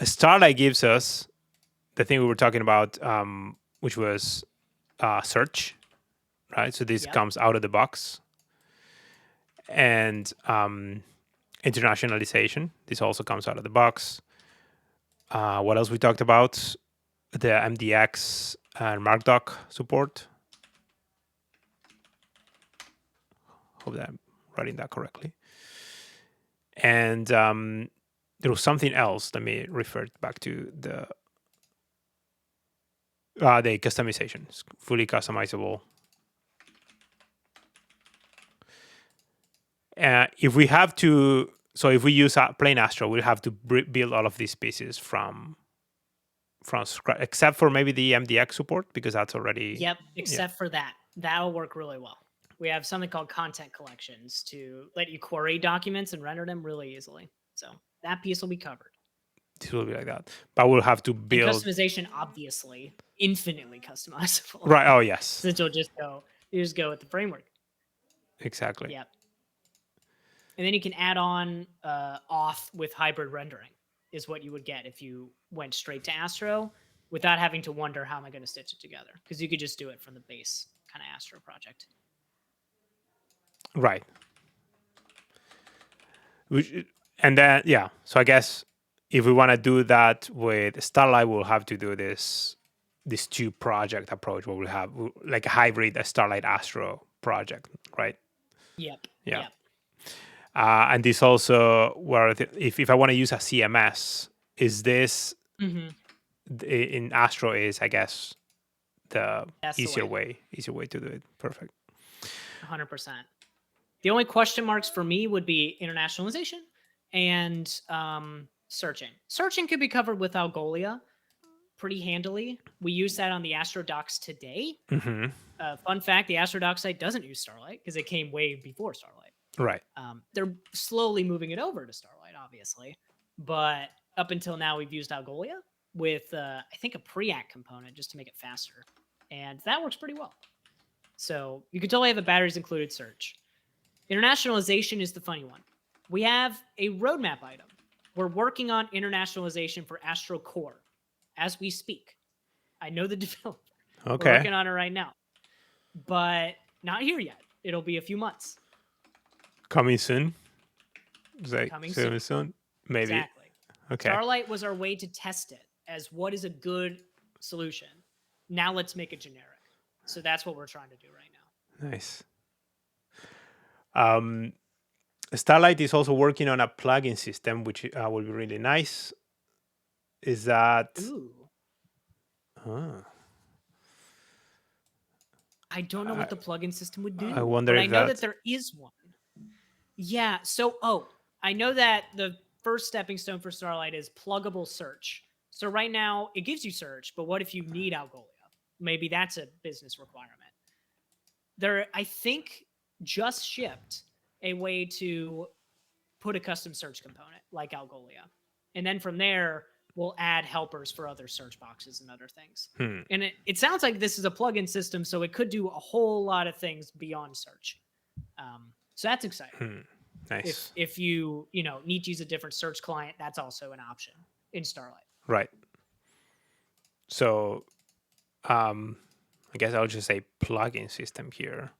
Starlight gives us the thing we were talking about, which was search. right? So this Yep. comes out of the box. And internationalization, this also comes out of the box. What else we talked about? The MDX and MarkDoc support. Hope that I'm writing that correctly. And there was something else. Let me refer back to the customization. It's fully customizable. If we have to, so if we use plain Astro, we'll have to build all of these pieces from scratch, except for maybe the MDX support, because that's already. Yep. Yeah. Except for that. That'll work really well. We have something called content collections to let you query documents and render them really easily. So that piece will be covered. This will be like that, but we'll have to And build. customization, obviously, infinitely customizable. Right. Oh yes. Since you just go with the framework. Exactly. Yep. And then you can add on auth with hybrid rendering is what you would get if you went straight to Astro without having to wonder how am I going to stitch it together, because you could just do it from the base kind of Astro project. Right. And then so I guess if we want to do that with Starlight, we'll have to do this two project approach where we have like a hybrid Starlight Astro project, right? Yep. Yeah. Yep. And this also where if I want to use a CMS, is this in Astro is, I guess, the That's easier the way. way to do it. Perfect. 100%. The only question marks for me would be internationalization and searching. Searching could be covered with Algolia pretty handily. We use that on the Astro docs today. Fun fact, the Astro doc site doesn't use Starlight because it came way before Starlight. Right. They're slowly moving it over to Starlight, obviously. But up until now, we've used Algolia with, I think, a preact component just to make it faster. And that works pretty well. So you can totally have a batteries included search. Internationalization is the funny one. We have a roadmap item. We're working on internationalization for Astro Core as we speak. I know the developer. Okay. We're working on it right now, but not here yet. It'll be a few months. Coming soon. Coming soon. Maybe. Exactly. Okay. Starlight was our way to test it as what is a good solution. Now let's make it generic. So that's what we're trying to do right now. Nice. Starlight is also working on a plugin system, which will be really nice. Is that? Ooh. I don't know what the plugin system would do. I wonder but if I know that there is one. Yeah. So, I know that the first stepping stone for Starlight is pluggable search. So right now it gives you search, but what if you need Algolia? Maybe that's a business requirement. There, I think, just shipped a way to put a custom search component like Algolia. And then from there, we'll add helpers for other search boxes and other things. And it sounds like this is a plugin system, so it could do a whole lot of things beyond search. So that's exciting. Nice. If you need to use a different search client, that's also an option in Starlight. Right. So, I guess I'll just say plugin system here.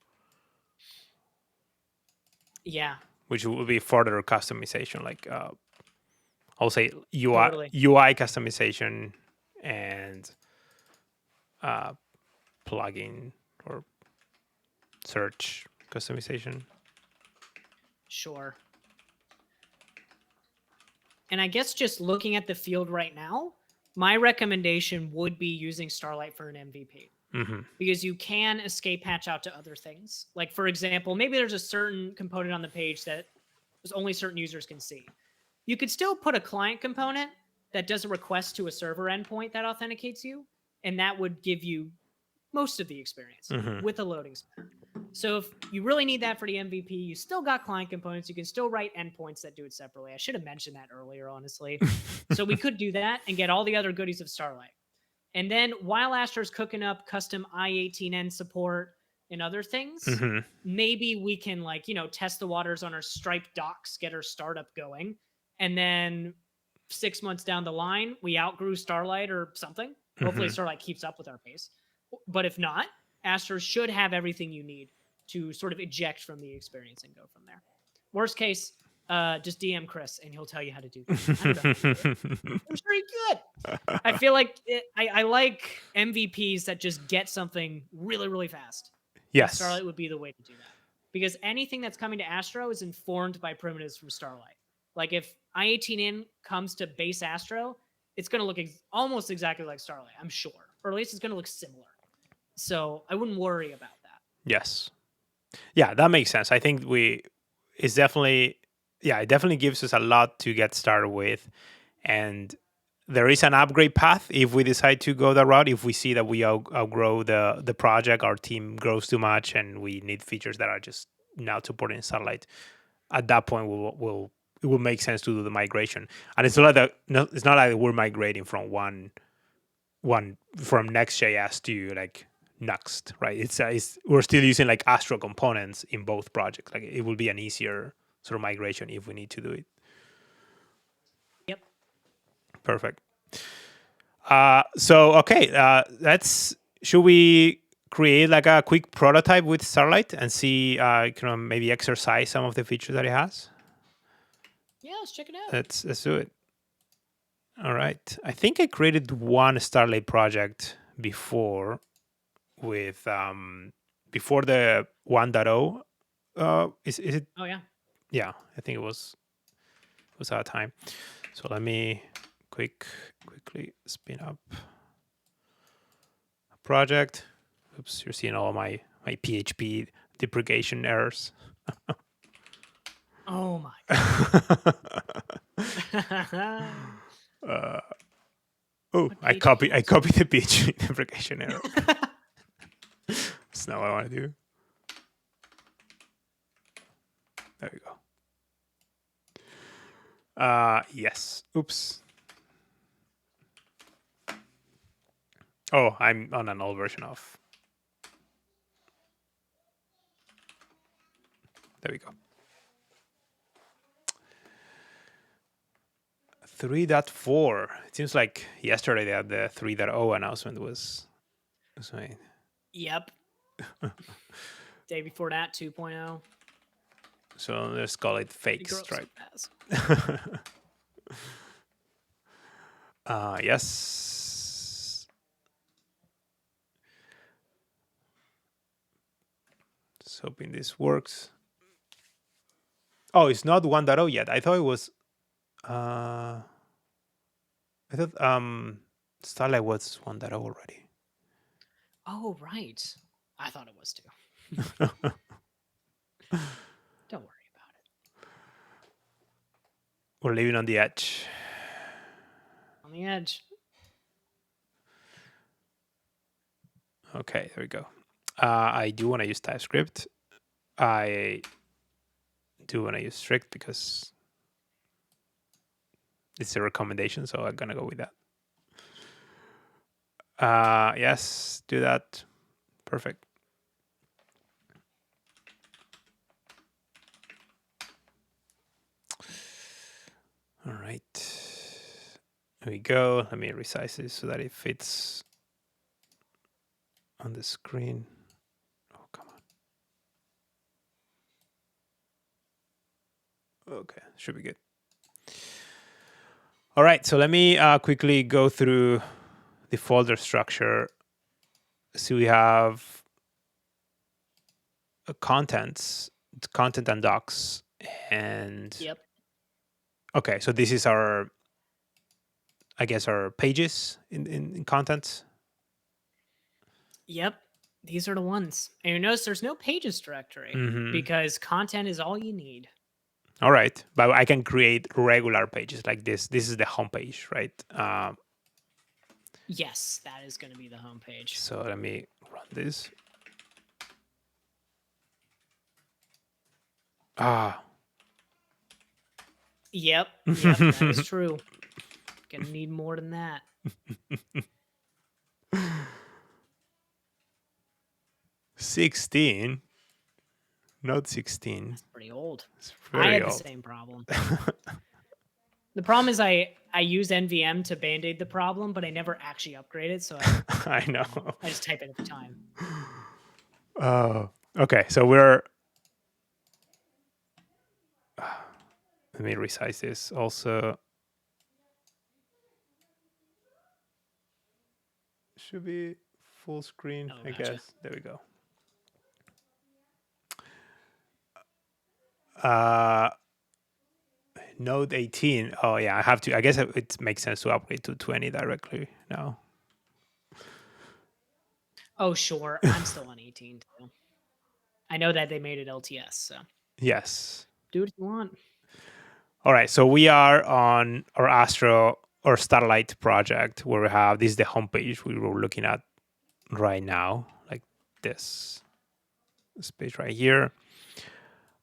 Yeah. Which will be further customization, like I'll say UI Totally. UI customization and plugin or search customization. Sure. And I guess just looking at the field right now, my recommendation would be using Starlight for an MVP. Because you can escape hatch out to other things. Like, for example, maybe there's a certain component on the page that only certain users can see. You could still put a client component that does a request to a server endpoint that authenticates you, and that would give you most of the experience with a loading screen. So if you really need that for the MVP, you still got client components. You can still write endpoints that do it separately. I should have mentioned that earlier, honestly. So we could do that and get all the other goodies of Starlight. And then while Astro's cooking up custom I18N support and other things, maybe we can test the waters on our Stripe docs, get our startup going. And then 6 months down the line, we outgrew Starlight or something. Hopefully Starlight keeps up with our pace. But if not, Astro should have everything you need to sort of eject from the experience and go from there. Worst case, just DM Chris and he'll tell you how to do that. I don't know how to do it. I'm sure he could. I feel like I like MVPs that just get something really, really fast. Yes. Starlight would be the way to do that. Because anything that's coming to Astro is informed by primitives from Starlight. Like if I-18N comes to base Astro, it's going to look almost exactly like Starlight, I'm sure. Or at least it's going to look similar. So I wouldn't worry about that. Yes. Yeah, that makes sense. I think it definitely gives us a lot to get started with. And there is an upgrade path if we decide to go that route. If we see that we outgrow the project, our team grows too much, and we need features that are just not supporting satellite, at that point it will make sense to do the migration. And it's not like we're migrating from one from Next.js to like Next, right? It's we're still using like Astro components in both projects. Like it will be an easier sort of migration if we need to do it. Yep. Perfect. So okay, should we create like a quick prototype with Starlight and see maybe exercise some of the features that it has? Yeah, let's check it out. Let's do it. All right. I think I created one Starlight project before with before the 1.0. Is it? Oh yeah. Yeah, I think it was our time. So let me quickly spin up a project. Oops, you're seeing all my PHP deprecation errors. Oh my. I copied the PHP deprecation error. That's not what I want to do. There we go. Yes. Oops. Oh, I'm on an old version of. There we go. 3.4. It seems like yesterday that the 3.0 announcement was made. Yep. Day before that, 2.0. So let's call it fake Stripe. Yes. Just hoping this works. Oh, it's not 1.0 yet. I thought it was. I thought Starlight was 1.0 already. Oh right. I thought it was too. Don't worry about it. We're living on the edge. On the edge. Okay, there we go. I do want to use TypeScript. I do want to use strict because it's a recommendation, so I'm gonna go with that. Yes, do that. Perfect. All right. There we go. Let me resize this so that it fits on the screen. Oh, come on. Okay, should be good. All right, so let me quickly go through the folder structure. So we have content and docs, and yep. Okay, so this is our pages in content. Yep. These are the ones. And you notice there's no pages directory because content is all you need. All right, but I can create regular pages like this. This is the home page, right? Yes, that is going to be the home page. So let me run this. Yep, that is true. Gonna need more than that. $16. Note 16. That's pretty old. I had the same problem. The problem is I use NVM to band-aid the problem, but I never actually upgrade it, so I know. I just type it every time. Oh, okay. So we're. Let me resize this. Also, should be full screen, Oh, I gotcha. guess. There we go. Uh, Node 18. Oh yeah, I have to. I guess it makes sense to upgrade to 20 directly now. Oh, sure. I'm still on 18 too. I know that they made it LTS, so Yes. do what you want. All right. So we are on our Astro or Starlight project where we have this is the homepage we were looking at right now, like this page right here.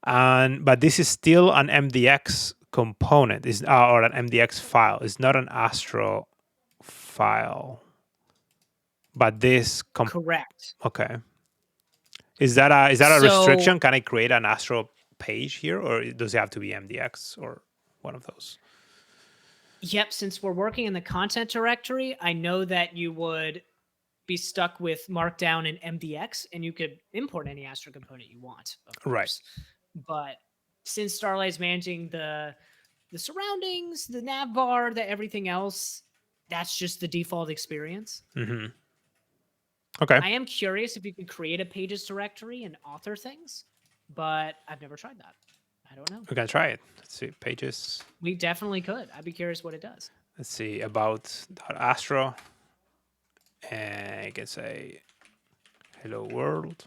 And but this is still an MDX component, is or an MDX file. It's not an Astro file. But this Correct. okay. Is that a So, restriction? Can I create an Astro page here, or does it have to be MDX or one of those? yep, since we're working in the content directory, I know that you would be stuck with Markdown and MDX, and you could import any Astro component you want, of Right. course. But since Starlight is managing the surroundings, the nav bar, the everything else, that's just the default experience. Mm-hmm. Okay. I am curious if you could create a pages directory and author things, but I've never tried that. I don't know. We can try it. Let's see. Pages. We definitely could. I'd be curious what it does. Let's see about Astro. And I can say hello world.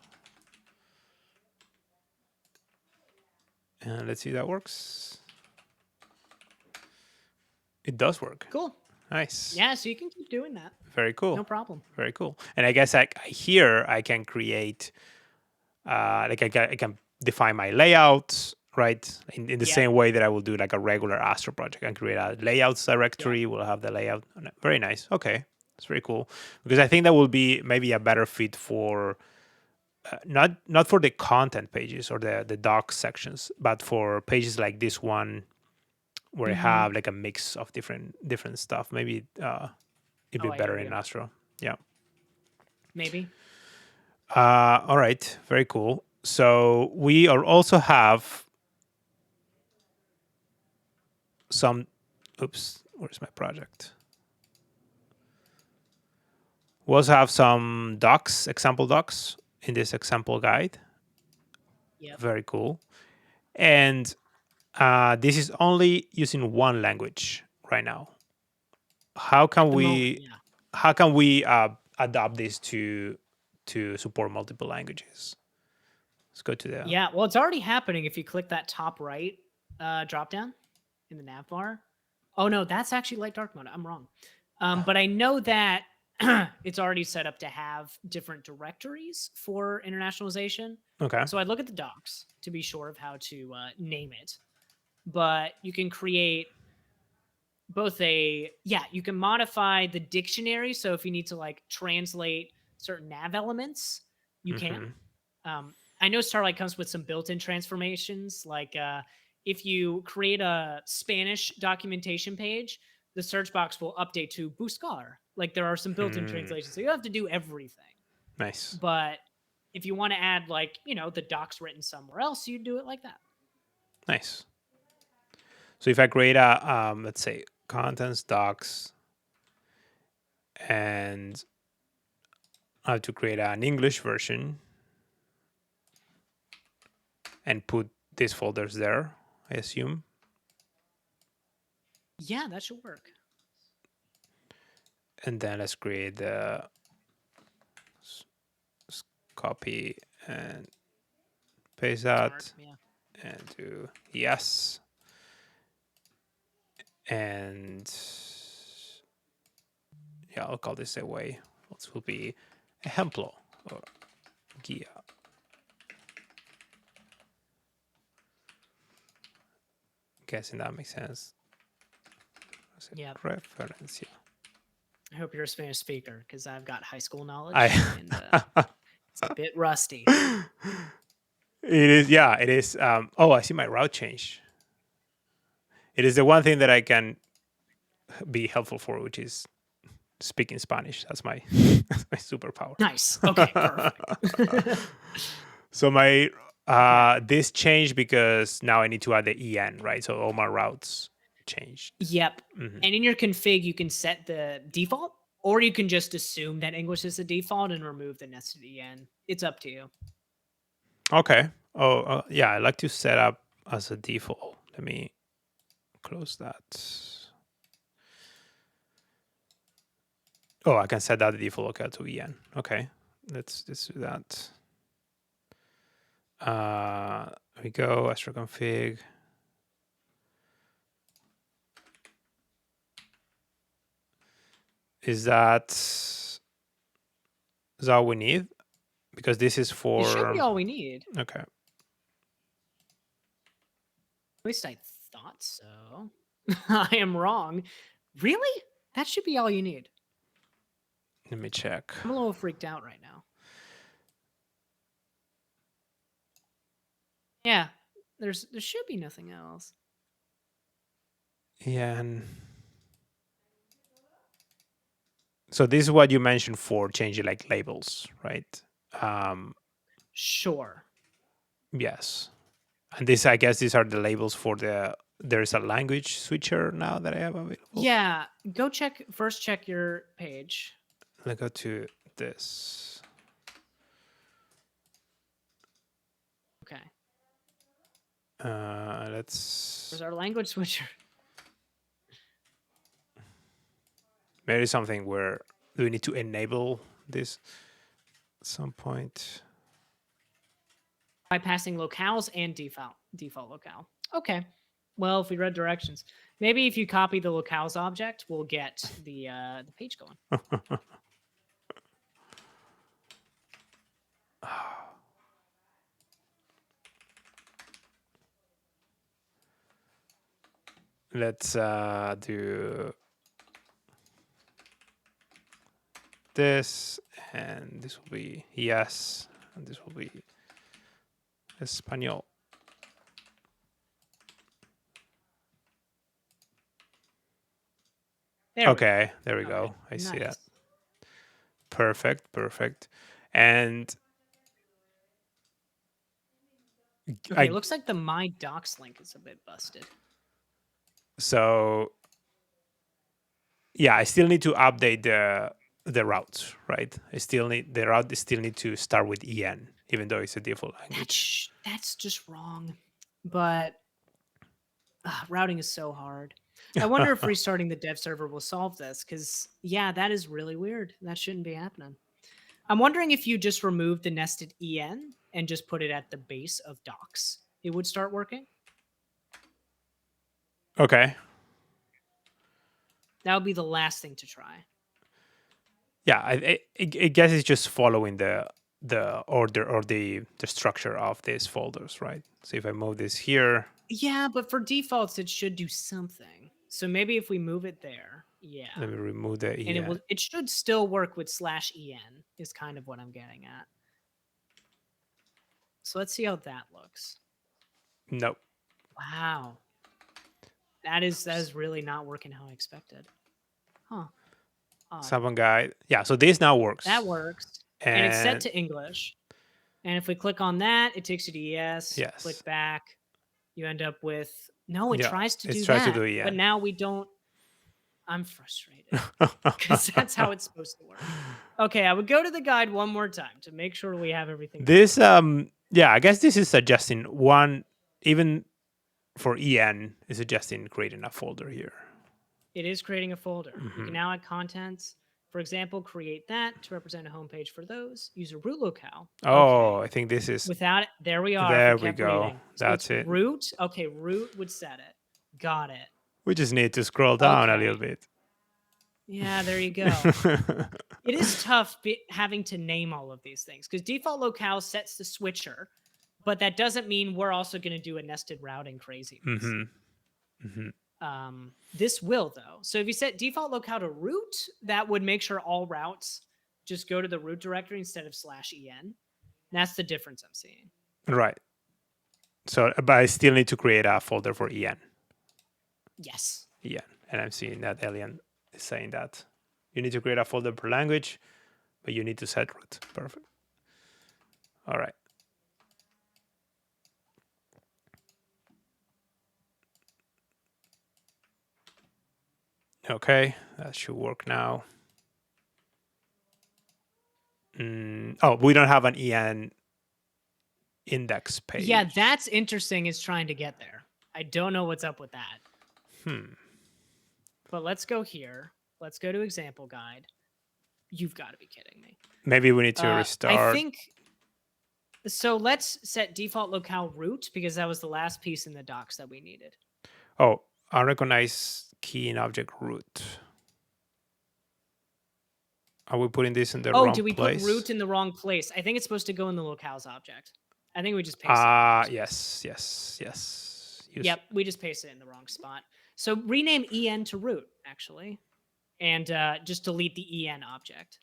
And let's see if that works. It does work. Cool. Nice. Yeah, so you can keep doing that. Very cool. No problem. Very cool. And I guess here I can create, like I can define my layouts, right? In the Yep. same way that I will do like a regular Astro project and create a layouts directory. We'll have the layout. Very nice. Okay. It's very cool because I think that will be maybe a better fit for not for the content pages or the docs sections, but for pages like this one where I have like a mix of different stuff. Maybe it'd be Oh, I hear better in you. Astro. Yeah. Maybe. All right. Very cool. So we are also have some. Oops. Where's my project? We also have some docs, example docs in this example guide. Yep. Very cool. And this is only using one language right now. How can At the moment, we yeah. how can we adapt this to support multiple languages? Let's go to the Yeah, well, it's already happening if you click that top right drop down in the nav bar. Oh no, that's actually light dark mode. I'm wrong. But I know that it's already set up to have different directories for internationalization. okay. So I'd look at the docs to be sure of how to name it. But you can create both you can modify the dictionary. So if you need to like translate certain nav elements, you can. I know Starlight comes with some built-in transformations. Like if you create a Spanish documentation page, the search box will update to Buscar. Like there are some built-in translations, so you don't have to do everything. Nice. But if you want to add like the docs written somewhere else, you do it like that. Nice. So if I create a let's say contents docs and I have to create an English version and put these folders there, I assume. Yeah, that should work. And then let's create the copy and paste that Smart. Yeah. and do yes. And yeah, I'll call this a way. This will be ejemplo or guía. Guessing that makes sense. Yeah. Referencia. I hope you're a Spanish speaker because I've got high school knowledge and I it's a bit rusty. It is, yeah, it is. Oh, I see my route change. It is the one thing that I can be helpful for, which is speaking Spanish. That's my that's my superpower. Nice. Okay, perfect. So my Okay. this changed because now I need to add the en, right? So all my routes changed. Yep. Mhm. And in your config, you can set the default, or you can just assume that English is the default and remove the nested en. It's up to you. Okay. Oh, yeah. I like to set up as a default. Let me close that. Oh, I can set that default locale to en. Okay. Let's do that. There we go. Astro config. Is that all we need? Because this is It should for be all we need. okay. At least I thought so. I am wrong. Really? That should be all you need. Let me check. I'm a little freaked out right now. Yeah, there should be nothing else. Yeah. So this is what you mentioned for changing like labels, right? Sure. Yes. And this, I guess, these are the labels for there's a language switcher now that I have available. Yeah, go check your page. Let's go to this. Okay. Let's Where's our language switcher? maybe something where do we need to enable this at some point? Bypassing locales and default locale. Okay. Well, if we read directions, maybe if you copy the locales object, we'll get the page going. Let's do this, and this will be yes, and this will be Espanol. Okay, there we go. I see that. Perfect. And Okay, it looks like the My Docs link is a bit busted. So yeah, I still need to update the routes, right? I still need the route still need to start with en, even though it's a default language. That's just wrong. But routing is so hard. I wonder if restarting the dev server will solve this, because yeah, that is really weird. That shouldn't be happening. I'm wondering if you just remove the nested en and just put it at the base of docs, it would start working. Okay. That would be the last thing to try. Yeah, I guess it's just following the order or the structure of these folders, right? So if I move this here, Yeah, but for defaults, it should do something. So maybe if we move it there, yeah. let me remove the en. And it should still work with /en is kind of what I'm getting at. So let's see how that looks. Nope. Wow. That is really not working how I expected. Huh. Odd. Someone guide. Yeah, so this now works. That works. And it's set to English. And if we click on that, it takes you to ES. Yes. Click back. You end up with no, it tries to do tries that. to do But now we don't. I'm frustrated because that's how it's supposed to work. Okay, I would go to the guide one more time to make sure we have everything. This yeah, I guess this is suggesting one even for en is suggesting creating a folder here. It is creating a folder. You can now add contents. For example, create that to represent a homepage for those. Use a root locale. Oh, okay. I think this is without it. There we are. There we go. Reading. That's it. Root. Okay, root would set it. Got it. We just need to scroll down a little bit. Yeah, there you go. It is tough having to name all of these things because default locale sets the switcher, but that doesn't mean we're also going to do a nested routing craziness. This will though. So if you set default locale to root, that would make sure all routes just go to the root directory instead of /en. That's the difference I'm seeing. Right. So, but I still need to create a folder for en. Yes. En, and I'm seeing that Elian is saying that. You need to create a folder per language, but you need to set root. Perfect. All right. Okay, that should work now. Oh, we don't have an EN index page. Yeah, that's interesting. Is trying to get there. I don't know what's up with that. But let's go here. Let's go to example guide. You've got to be kidding me. Maybe we need to restart. I think so. Let's set default locale root because that was the last piece in the docs that we needed. Oh, unrecognized key in object root. Are we putting this in the wrong place? Oh, did we put root in the wrong place? I think it's supposed to go in the locales object. I think we just pasted it. Yes. Yep, we just pasted it in the wrong spot. So rename en to root, actually, and just delete the en object.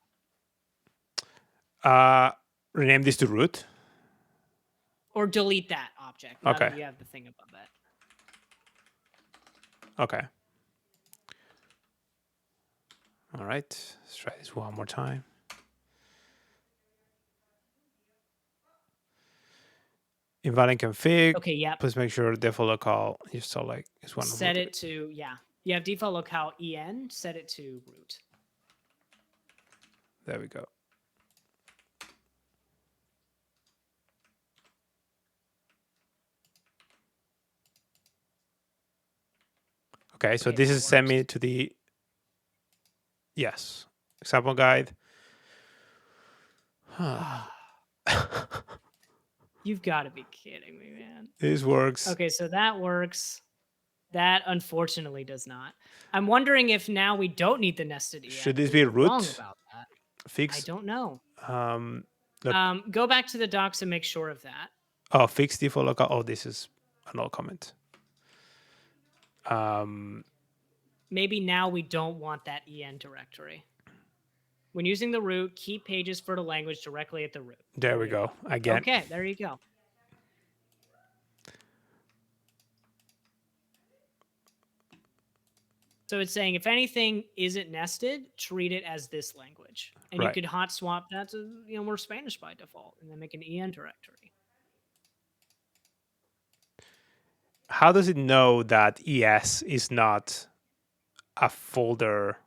Rename this to root? Or delete that object. Now that we have the thing above it. Okay. All right. Let's try this one more time. Invalid config. Okay, yeah. Please make sure default locale you select is one. Set it to, you have default locale en, set it to root. There we go. Okay, so this is send me to the example guide. You've got to be kidding me, man. This works. Okay, so that works. That unfortunately does not. I'm wondering if now we don't need the nested EN. Should this be root? Wrong about that. Fix? I don't know. Look. Go back to the docs and make sure of that. Oh, fix default locale. Oh, this is an old comment. Maybe now we don't want that EN directory. When using the root, keep pages for the language directly at the root. There we go. Again. Okay, there you go. So it's saying if anything isn't nested, treat it as this language. And you could hot swap that to, we're Spanish by default and then make an EN directory. How does it know that ES is not a folder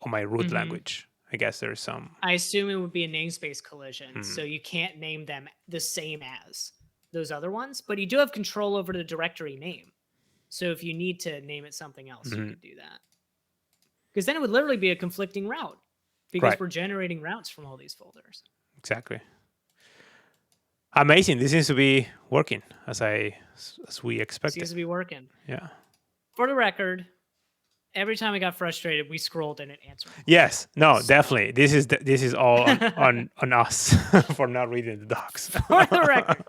on my root language? I guess there's some. I assume it would be a namespace collision, so you can't name them the same as those other ones, but you do have control over the directory name. So if you need to name it something else, you could do that. Because then it would literally be a conflicting route because we're generating routes from all these folders. Exactly. Amazing. This seems to be working as we expected. Seems to be working. Yeah. For the record, every time I got frustrated, we scrolled and it answered. Yes. No, definitely. This is all on us for not reading the docs. For the record,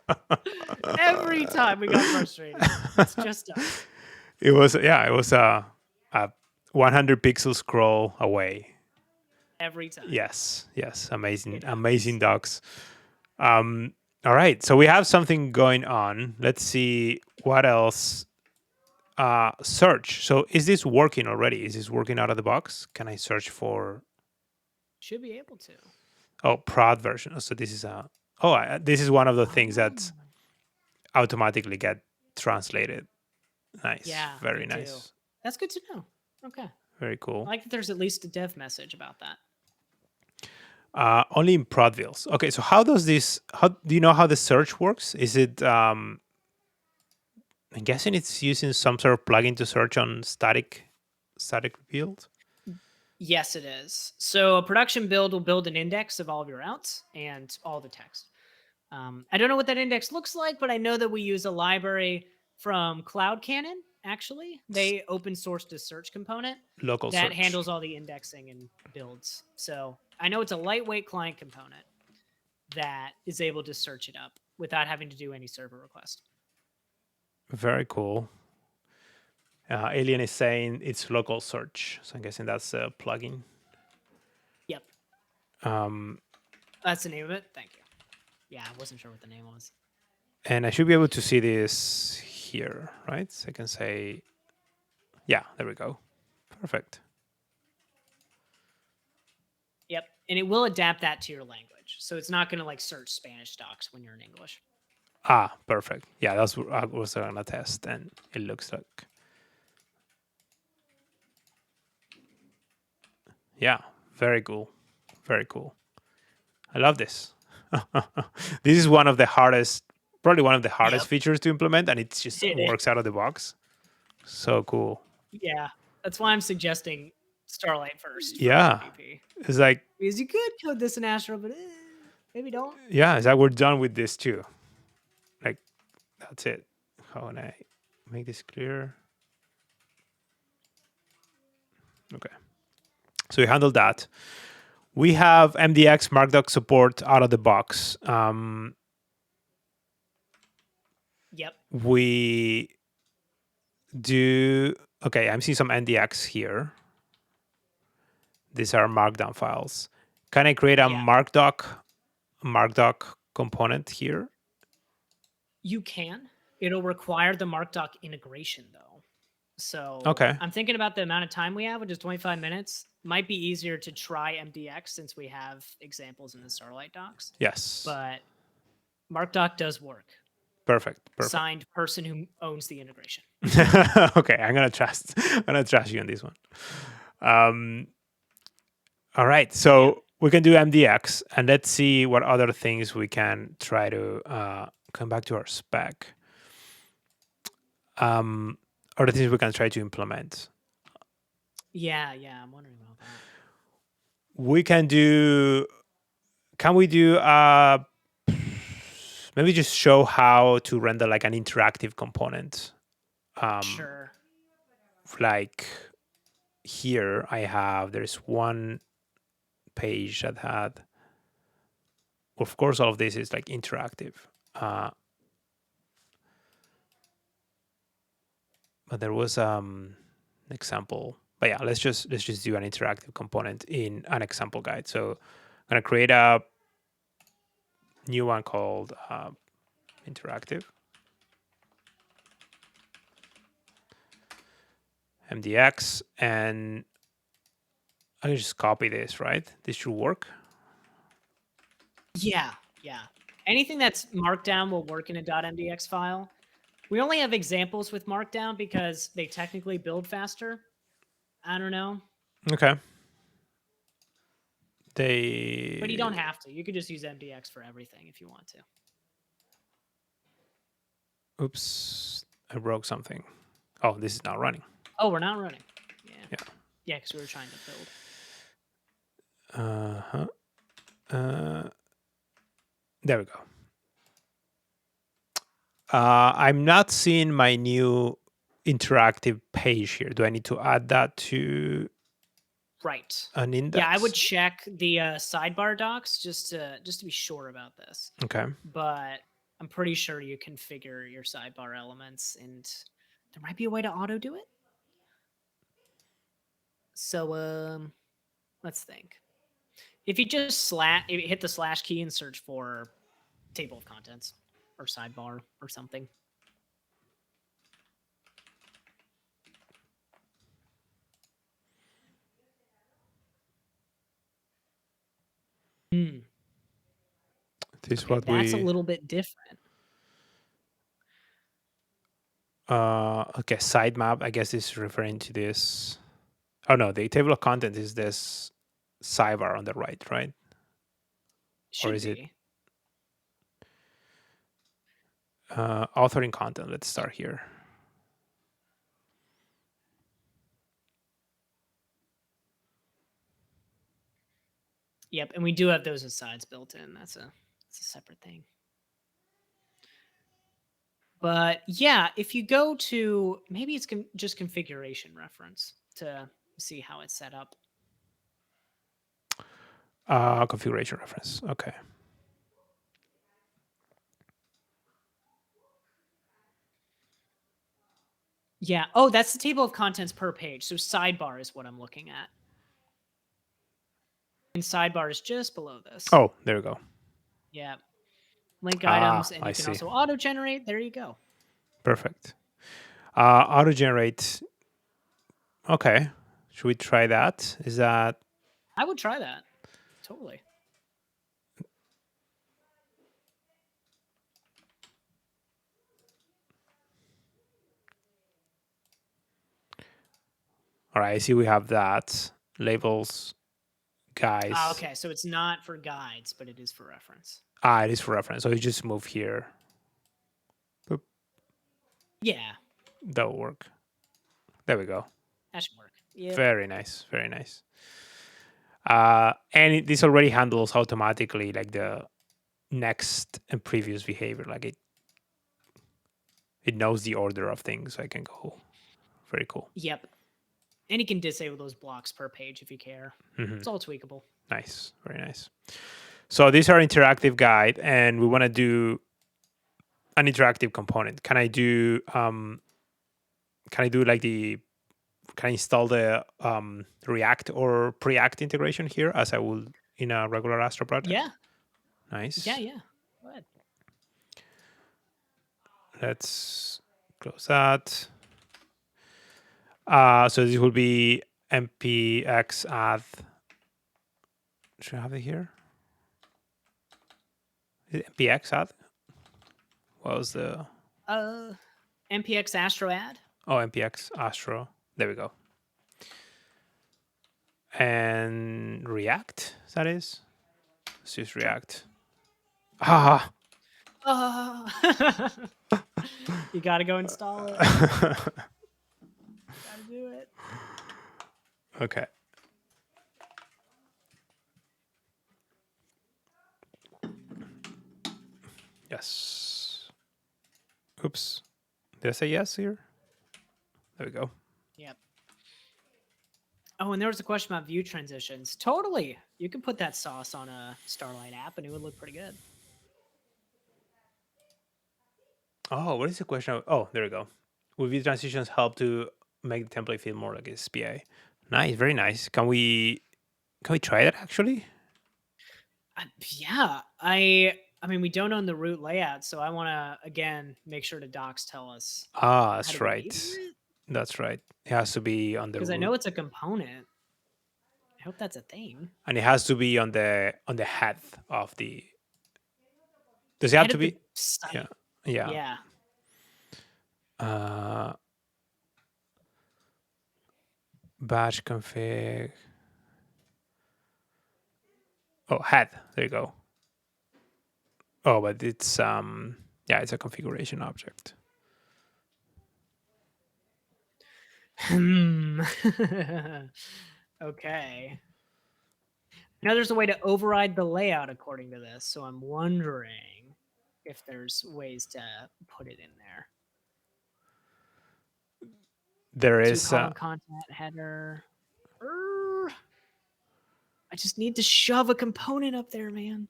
every time we got frustrated, it's just us. It was a 100 pixel scroll away. Every time. Yes. Amazing docs. All right. So we have something going on. Let's see what else. Search. So is this working already? Is this working out of the box? Can I search for? Should be able to. Oh, prod version. So this is this is one of the things that automatically get translated. Nice. Yeah. Very nice. Do. That's good to know. Okay. Very cool. I like that there's at least a dev message about that. Only in prod views. Okay. So how does this? How do you know how the search works? Is it? I'm guessing it's using some sort of plugin to search on static build. Yes, it is. So a production build will build an index of all of your routes and all the text. I don't know what that index looks like, but I know that we use a library from Cloud Cannon. Actually, they open sourced a search component Local that search. handles all the indexing and builds. So I know it's a lightweight client component that is able to search it up without having to do any server request. Very cool. Alien is saying it's local search, so I'm guessing that's a plugin. Yep. That's the name of it. Thank you. Yeah, I wasn't sure what the name was. And I should be able to see this here, right? So I can say, yeah, there we go. Perfect. Yep. And it will adapt that to your language. So it's not going to like search Spanish docs when you're in English. Ah, perfect. Yeah, that's what I was gonna test, and it looks like. Yeah, very cool. Very cool. I love this. This is one of the hardest, probably one of the hardest Yep. features to implement, and it just It is. works out of the box. So cool. Yeah. That's why I'm suggesting Starlight first for Yeah, MVP. it's like, Because you could code this in Astro, but maybe don't. yeah, it's like we're done with this too. Like, that's it. How can I make this clear? Okay. So we handled that. We have MDX MarkDoc support out of the box. Yep. We do, okay, I'm seeing some NDX here. These are markdown files. Can I create a Yeah. markdoc component here? You can. It'll require the MarkDoc integration though. So Okay. I'm thinking about the amount of time we have, which is 25 minutes. Might be easier to try MDX since we have examples in the Starlight docs. Yes. But MarkDoc does work. Perfect. Signed person who owns the integration. Okay, I'm gonna trust you on this one. All right, so we can do MDX, and let's see what other things we can try to come back to our spec. Other things we can try to implement. Yeah, I'm wondering about that. We can do. Can we do? Maybe just show how to render like an interactive component. Sure. Like here, there's one page that had. Of course, all of this is like interactive. But there was an example. But yeah, let's just do an interactive component in an example guide. So I'm gonna create a new one called interactive MDX, and I can just copy this, right? This should work. Yeah. Anything that's markdown will work in a .mdx file. We only have examples with markdown because they technically build faster. I don't know. Okay. But you don't have to. You could just use MDX for everything if you want to. Oops, I broke something. Oh, this is not running. Oh, we're not running. Yeah. Yeah, because we were trying to build. There we go. I'm not seeing my new interactive page here. Do I need to add that to an index? Yeah, I would check the sidebar docs just to be sure about this. Okay. But I'm pretty sure you configure your sidebar elements, and there might be a way to auto do it. So let's think. If you just hit the slash key and search for table of contents or sidebar or something. This okay, what that's a little bit different. Okay, sitemap, I guess is referring to this. Oh no, the table of contents is this sidebar on the right? Should or is be. it authoring content? Let's start here. Yep, and we do have those asides built in. That's a separate thing. But yeah, if you go to, maybe it's just configuration reference to see how it's set up. Configuration reference. Okay. Yeah. Oh, that's the table of contents per page. So sidebar is what I'm looking at. And sidebar is just below this. Oh, there we go. Yeah. Link items, and you I can see. also auto-generate. There you go. Perfect. Auto-generate. Okay. Should we try that? Is that... I would try that. totally. All right, I see we have that. Labels, guys. Okay, so it's not for guides, but it is for reference. It is for reference. So you just move here. Boop. Yeah, That will work. There we go. that should work. Yeah. Very nice. Very nice. And this already handles automatically like the next and previous behavior. Like it knows the order of things. So I can go. Very cool. Yep. And you can disable those blocks per page if you care. Mhm. It's all tweakable. Nice. Very nice. So these are interactive guide, and we want to do an interactive component. Can I do like can I install the React or Preact integration here as I would in a regular Astro project? Yeah. Nice. Yeah. Go ahead. Let's close that. So this will be mpx add. Should I have it here? Is it mpx add? What was the? MPX Astro add. Oh, mpx Astro. There we go. And React. That is. Let's use React. Ah. You gotta go install it. Gotta do it. Okay. Yes. Oops. Did I say yes here? There we go. Yep. Oh, and there was a question about view transitions. Totally. You can put that sauce on a Starlight app and it would look pretty good. Oh, what is the question? Oh, there we go. Will view transitions help to make the template feel more like a SPA? Nice, very nice. Can we try that actually? Yeah. I mean, we don't own the root layout, so I want to again make sure the docs tell us. That's right. That's right. It has to be on the because I know it's a component. I hope that's a thing. And it has to be on the head of the. Does it have to be? Site. Yeah. Batch config. Oh, head. There you go. Oh, but it's it's a configuration object. Okay. Now there's a way to override the layout according to this, so I'm wondering if there's ways to put it in there. There is column content header. I just need to shove a component up there, man.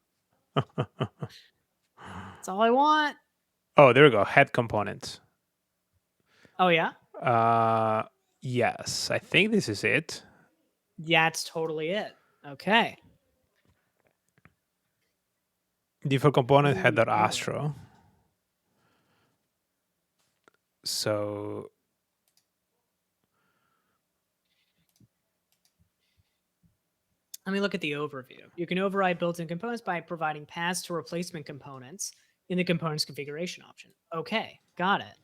That's all I want. Oh, there we go. Head component. Oh yeah. Yes, I think this is it. Yeah, it's totally it. Okay. Default component header Astro. So let me look at the overview. You can override built-in components by providing paths to replacement components in the components configuration option. Okay, got it.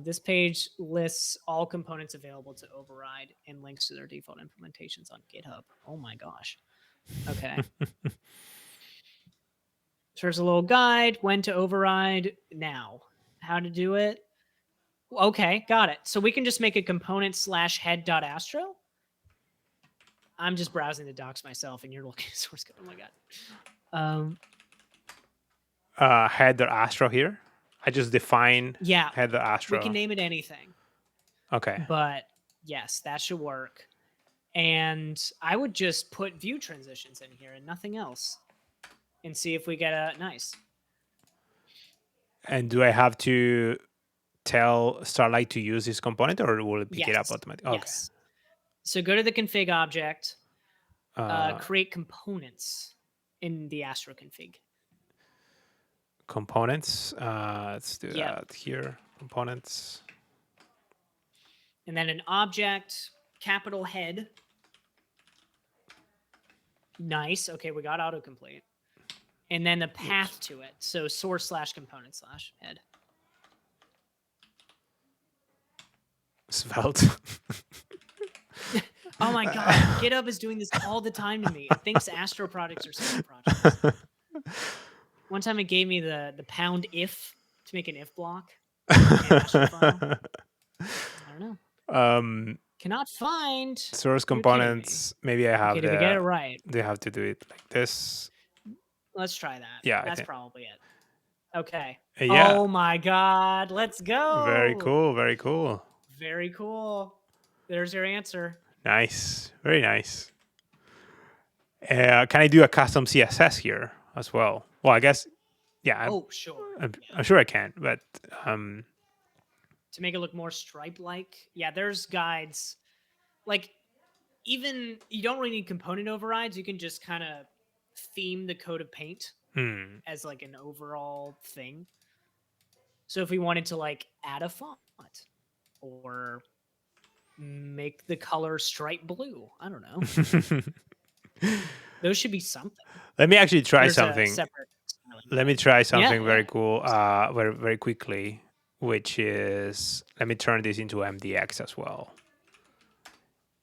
This page lists all components available to override and links to their default implementations on GitHub. Oh my gosh. Okay. So there's a little guide, when to override now, how to do it. Okay, got it. So we can just make a component /head.astro. I'm just browsing the docs myself and you're looking at source code. Oh my God. Header Astro here. I just define header Astro. We can name it anything. Okay. But yes, that should work. And I would just put view transitions in here and nothing else. And see if we get a nice. And do I have to tell Starlight to use this component or will it pick it up automatically? Okay. Yes. So go to the config object, create components in the Astro config. Components. Let's do that here. Components. And then an object, capital head. Nice. Okay, we got autocomplete. And then the path to it. So source/component/head. Svelte. Oh my god, GitHub is doing this all the time to me. It thinks Astro projects are Svelte projects. One time it gave me the pound if to make an if block. Astro file. I don't know. Cannot find Source You're kidding me. components. Maybe I have Okay, did we get it right? They have to do it like this. Let's try that. Yeah, That's probably it. Okay. yeah. Oh my god. Let's go. Very cool. Very cool. Very cool. There's your answer. Nice. Very nice. Can I do a custom CSS here as well? Well, I guess, yeah. Oh, sure. I'm sure I can, but to make it look more stripe-like, yeah, there's guides. Like, even you don't really need component overrides. You can just kind of theme the code of Paint as like an overall thing. So if we wanted to like add a font or make the color stripe blue, I don't know. Those should be something. Let me actually try something. Let me try something very cool, very, very quickly, which is, let me turn this into MDX as well.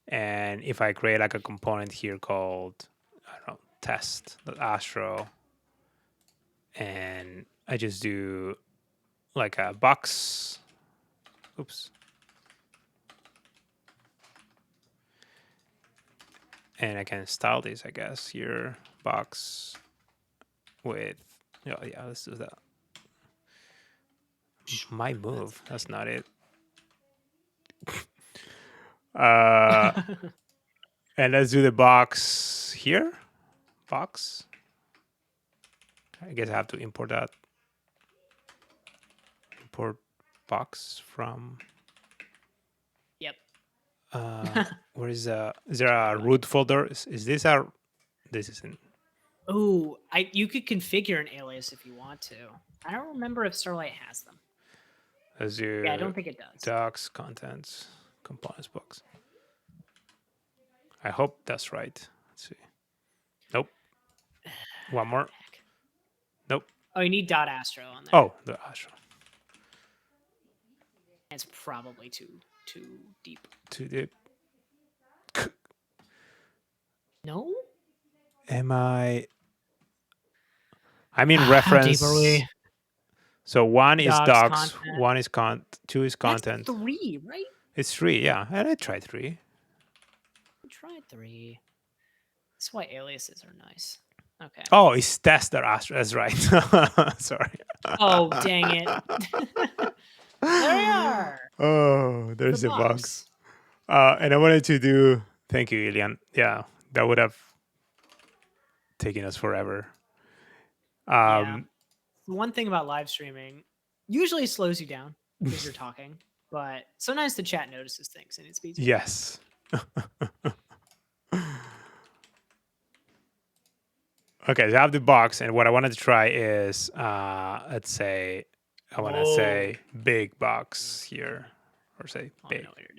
And if I create like a component here called, I don't know, test.astro, and I just do like a box, oops. And I can style this, I guess, here, box with, yeah, let's do that. My move, that's not it. And let's do the box here. Box. I guess I have to import that. Import box from. Yep. Where is there a root folder? Is this our? This isn't. Oh, you could configure an alias if you want to. I don't remember if Starlight has them. Let's do. Yeah, I don't think it does. Docs, contents, components box. I hope that's right. Let's see. Nope. One more. Nope. Oh, you need .astro on there. Oh, the Astro. It's probably too deep. Too deep. No? Am I? I'm in reference. How deep are we? So one is docs, content. one is two is content. That's 3, right? It's 3, yeah. And I tried 3. I tried 3. That's why aliases are nice. Okay. Oh, it's test.astro. That's right. Sorry. Oh, dang it. There you are. Oh, there's the box. And I wanted to do. Thank you, Ilian. Yeah, that would have taken us forever. Yeah. One thing about live streaming, usually it slows you down because you're talking, but sometimes the chat notices things and it speeds you. Yes. Okay, so I have the box, and what I wanted to try is, let's say, I want to say big box here, or say big. I know what you're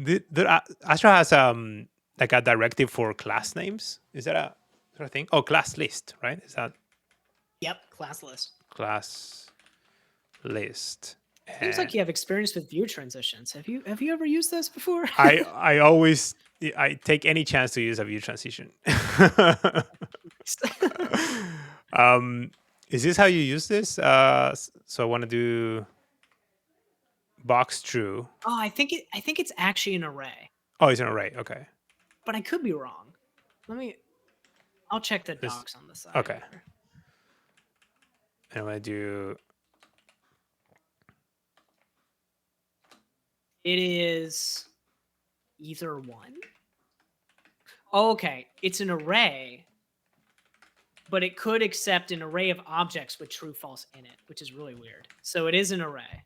doing. Astro has like a directive for class names. Is that a sort of thing? Oh, class list, right? Is that? Yep, class list. Class list. Seems like you have experience with view transitions. Have you ever used this before? I always take any chance to use a view transition. Is this how you use this? So I want to do box true. Oh, I think it's actually an array. Oh, it's an array. Okay. But I could be wrong. I'll check the docs on the side. Okay. And I'm gonna do. It is either one. Oh, okay. It's an array, but it could accept an array of objects with true false in it, which is really weird. So it is an array.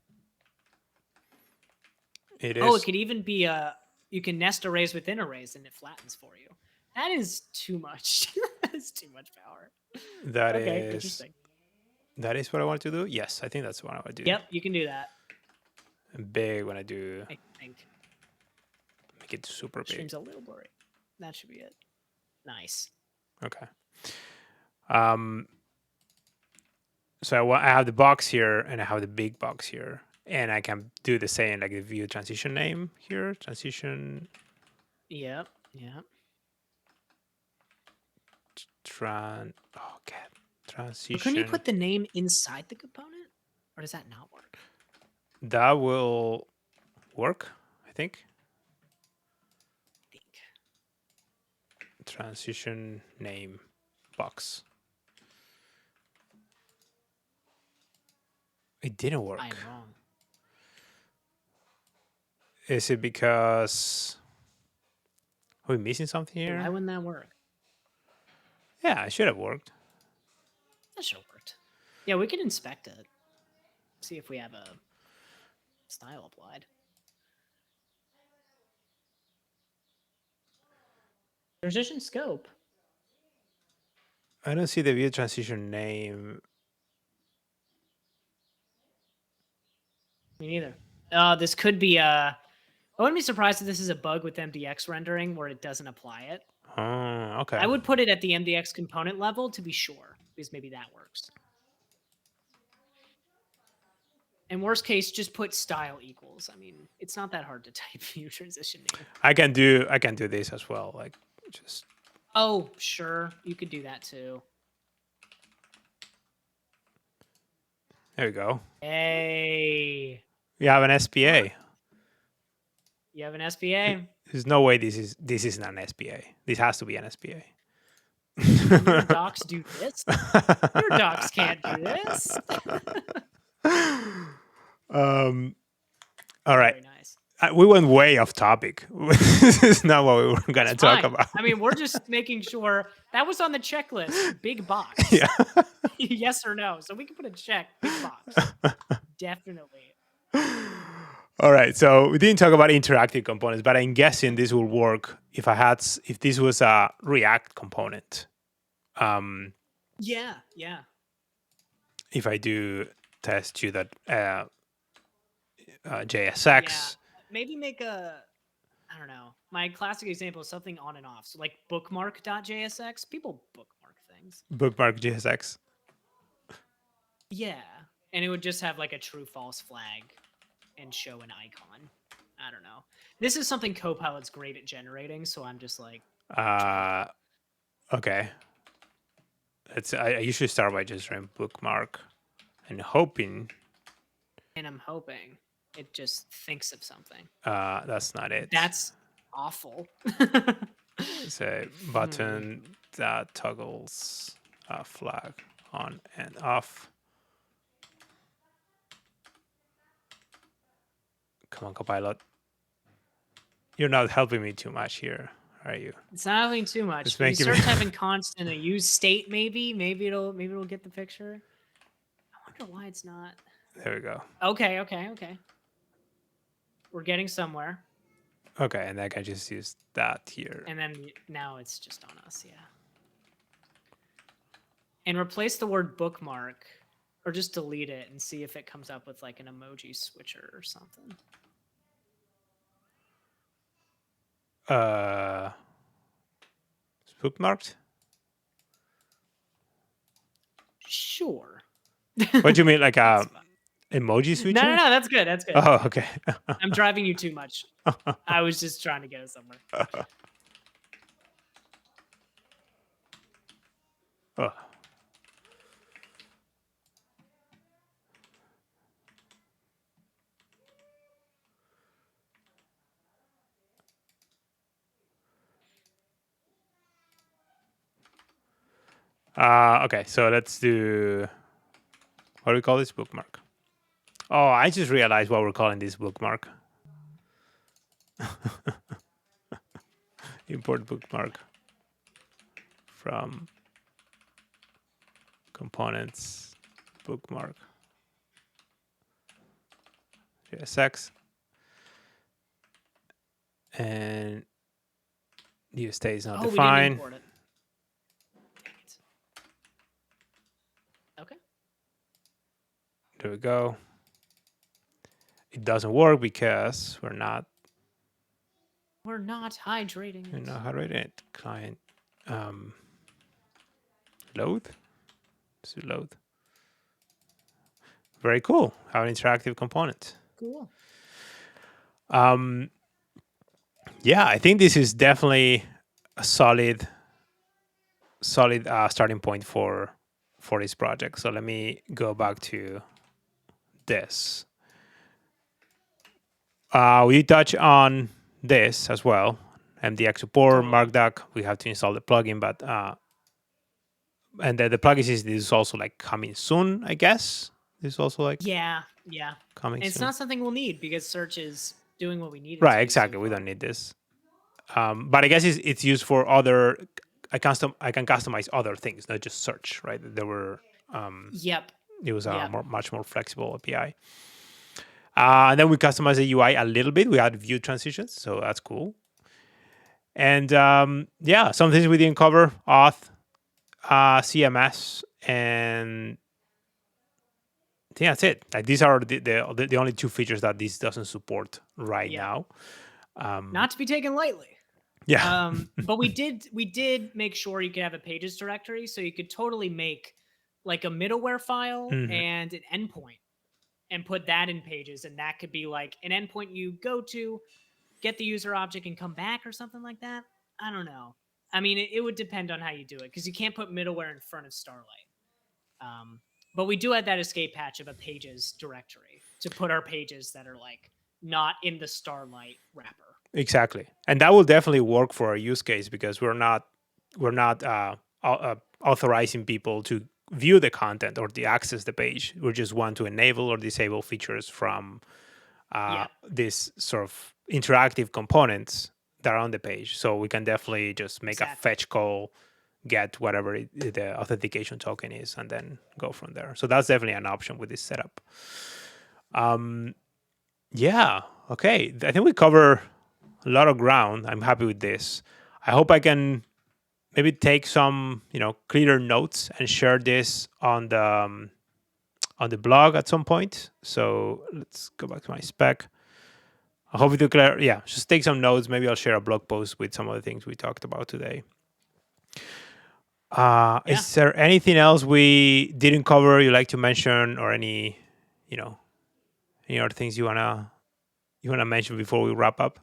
It is. Oh, it could even be you can nest arrays within arrays and it flattens for you. That is too much. That's too much power. That okay, is interesting. That is what I want to do? Yes, I think that's what I would do. Yep, you can do that. And big when I do. I think. make it super big. Stream's a little blurry. That should be it. Nice. Okay. So I have the box here, and I have the big box here, and I can do the same, like the view transition name here, transition. Yep. Yep. Transition. But couldn't you put the name inside the component, or does that not work? That will work, I think. Transition name box. It didn't work. I'm wrong. Is it because are we missing something here? Why wouldn't that work? Yeah, it should have worked. That should have worked. Yeah, we can inspect it. See if we have a style applied. Transition scope. I don't see the view transition name. Me neither. This could be I wouldn't be surprised if this is a bug with MDX rendering where it doesn't apply it. Oh, okay. I would put it at the MDX component level to be sure, because maybe that works. In worst case, just put style equals. I mean, it's not that hard to type view transition name. I can do this as well. Like just. Oh, sure, you could do that too. There we go. Hey, We have an SPA. you have an SPA. There's no way this is not an SPA. This has to be an SPA. Your docs do this? Your docs can't do this. All right. Very nice. We went way off topic. This is not what we were going to talk about. I mean, we're just making sure that was on the checklist. Big box. Yeah. Yes or no. So we can put a check. Big box. Definitely. All right. So we didn't talk about interactive components, but I'm guessing this will work if this was a React component. Yeah. If I do test to that JSX. Yeah. Maybe make I don't know. My classic example is something on and off. So like bookmark.jsx. People bookmark things. Bookmark JSX. Yeah. And it would just have like a true false flag and show an icon. I don't know. This is something Copilot's great at generating, so I'm just like okay. I usually start by just running bookmark and hoping. And I'm hoping it just thinks of something. That's not it. That's awful. It's a button that toggles a flag on and off. Come on, Copilot. You're not helping me too much here, are you? It's not helping too much. It's When you making start me- typing constant and use state, maybe it'll get the picture. I wonder why it's not. There we go. Okay. We're getting somewhere. Okay, and I can just use that here. And then now it's just on us, yeah. And replace the word bookmark, or just delete it and see if it comes up with like an emoji switcher or something. It's bookmarked? Sure. What do you mean, like a emoji switcher? No, that's good. That's good. Oh, okay. I'm driving you too much. I was just trying to get us somewhere. Oh. Okay, so let's do, what do we call this? Bookmark. Oh, I just realized what we're calling this bookmark. Import bookmark from components bookmark JSX, and new state is not We didn't defined. import it. Okay. There we go. It doesn't work because we're not We're not hydrating You it. know how to read it. Client um, load. To load. Very cool. Have an interactive component. Cool. Um, yeah, I think this is definitely a solid starting point for this project. So let me go back to this. We touch on this as well. MDX support, Totally. MarkDoc. We have to install the plugin, but and the plugin is also like coming soon, I guess. This is also like Yeah, yeah. coming And it's soon. not something we'll need because search is doing what we need it to Right, do so exactly. We far. don't need this. But I guess it's used for other. I can customize other things, not just search. Right. There were. Yep. It was a Yep. much more flexible API. And then we customize the UI a little bit. We add view transitions, so that's cool. And yeah, some things we didn't cover: auth, CMS, and I think that's it. Like these are the only two features that this doesn't support right Yep. now. Not to be taken lightly. Yeah. But we did make sure you could have a pages directory, so you could totally make like a middleware file Mhm. and an endpoint and put that in pages, and that could be like an endpoint you go to, get the user object and come back or something like that. I don't know. I mean, it would depend on how you do it because you can't put middleware in front of Starlight. But we do have that escape patch of a pages directory to put our pages that are like not in the Starlight wrapper. Exactly, and that will definitely work for our use case because we're not authorizing people to view the content or to access the page. We just want to enable or disable features from Yep, this sort of interactive components that are on the page. So we can definitely just make a exactly. fetch call, get whatever the authentication token is, and then go from there. So that's definitely an option with this setup. Yeah. Okay. I think we cover a lot of ground. I'm happy with this. I hope I can maybe take some, clearer notes and share this on the blog at some point. So let's go back to my spec. I hope you clear. Yeah, just take some notes. Maybe I'll share a blog post with some of the things we talked about today. Yeah. Is there anything else we didn't cover you like to mention, or you know, any other things you wanna mention before we wrap up?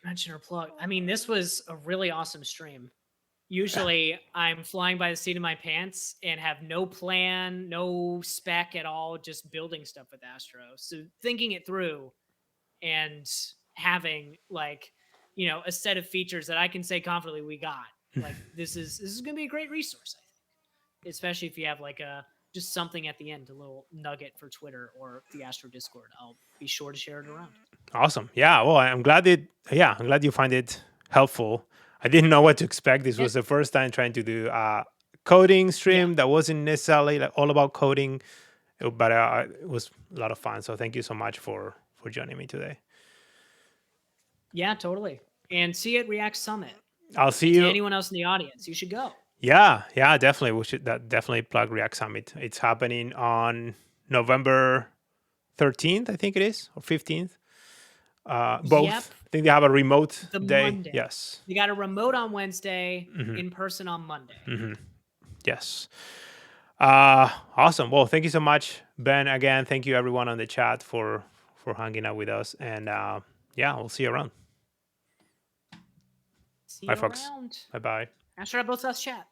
Mention or plug. I mean, this was a really awesome stream. Usually I'm flying by the seat of my pants and have no plan, no spec at all, just building stuff with Astro. So thinking it through and having like, a set of features that I can say confidently we got. Like this is going to be a great resource, I think. Especially if you have like a just something at the end, a little nugget for Twitter or the Astro Discord. I'll be sure to share it around. Awesome. Yeah. Well, I'm glad it. Yeah, I'm glad you find it helpful. I didn't know what to expect. This Yeah. was the first time trying to do a coding Yeah. stream that wasn't necessarily like all about coding, but it was a lot of fun. So thank you so much for joining me today. Yeah, totally. And see you at React Summit. I'll see And to you. anyone else in the audience, you should go. Yeah, definitely. We should definitely plug React Summit. It's happening on November 13th, I think it is, or 15th. Yep, Both. I think they have a remote the day. Monday. Yes. They got a remote on Wednesday, in person on Monday. Yes. Awesome. Well, thank you so much, Ben. Again, thank you everyone on the chat for hanging out with us. And yeah, we'll see you around. See Bye, you folks. around. Bye bye. After both us chat.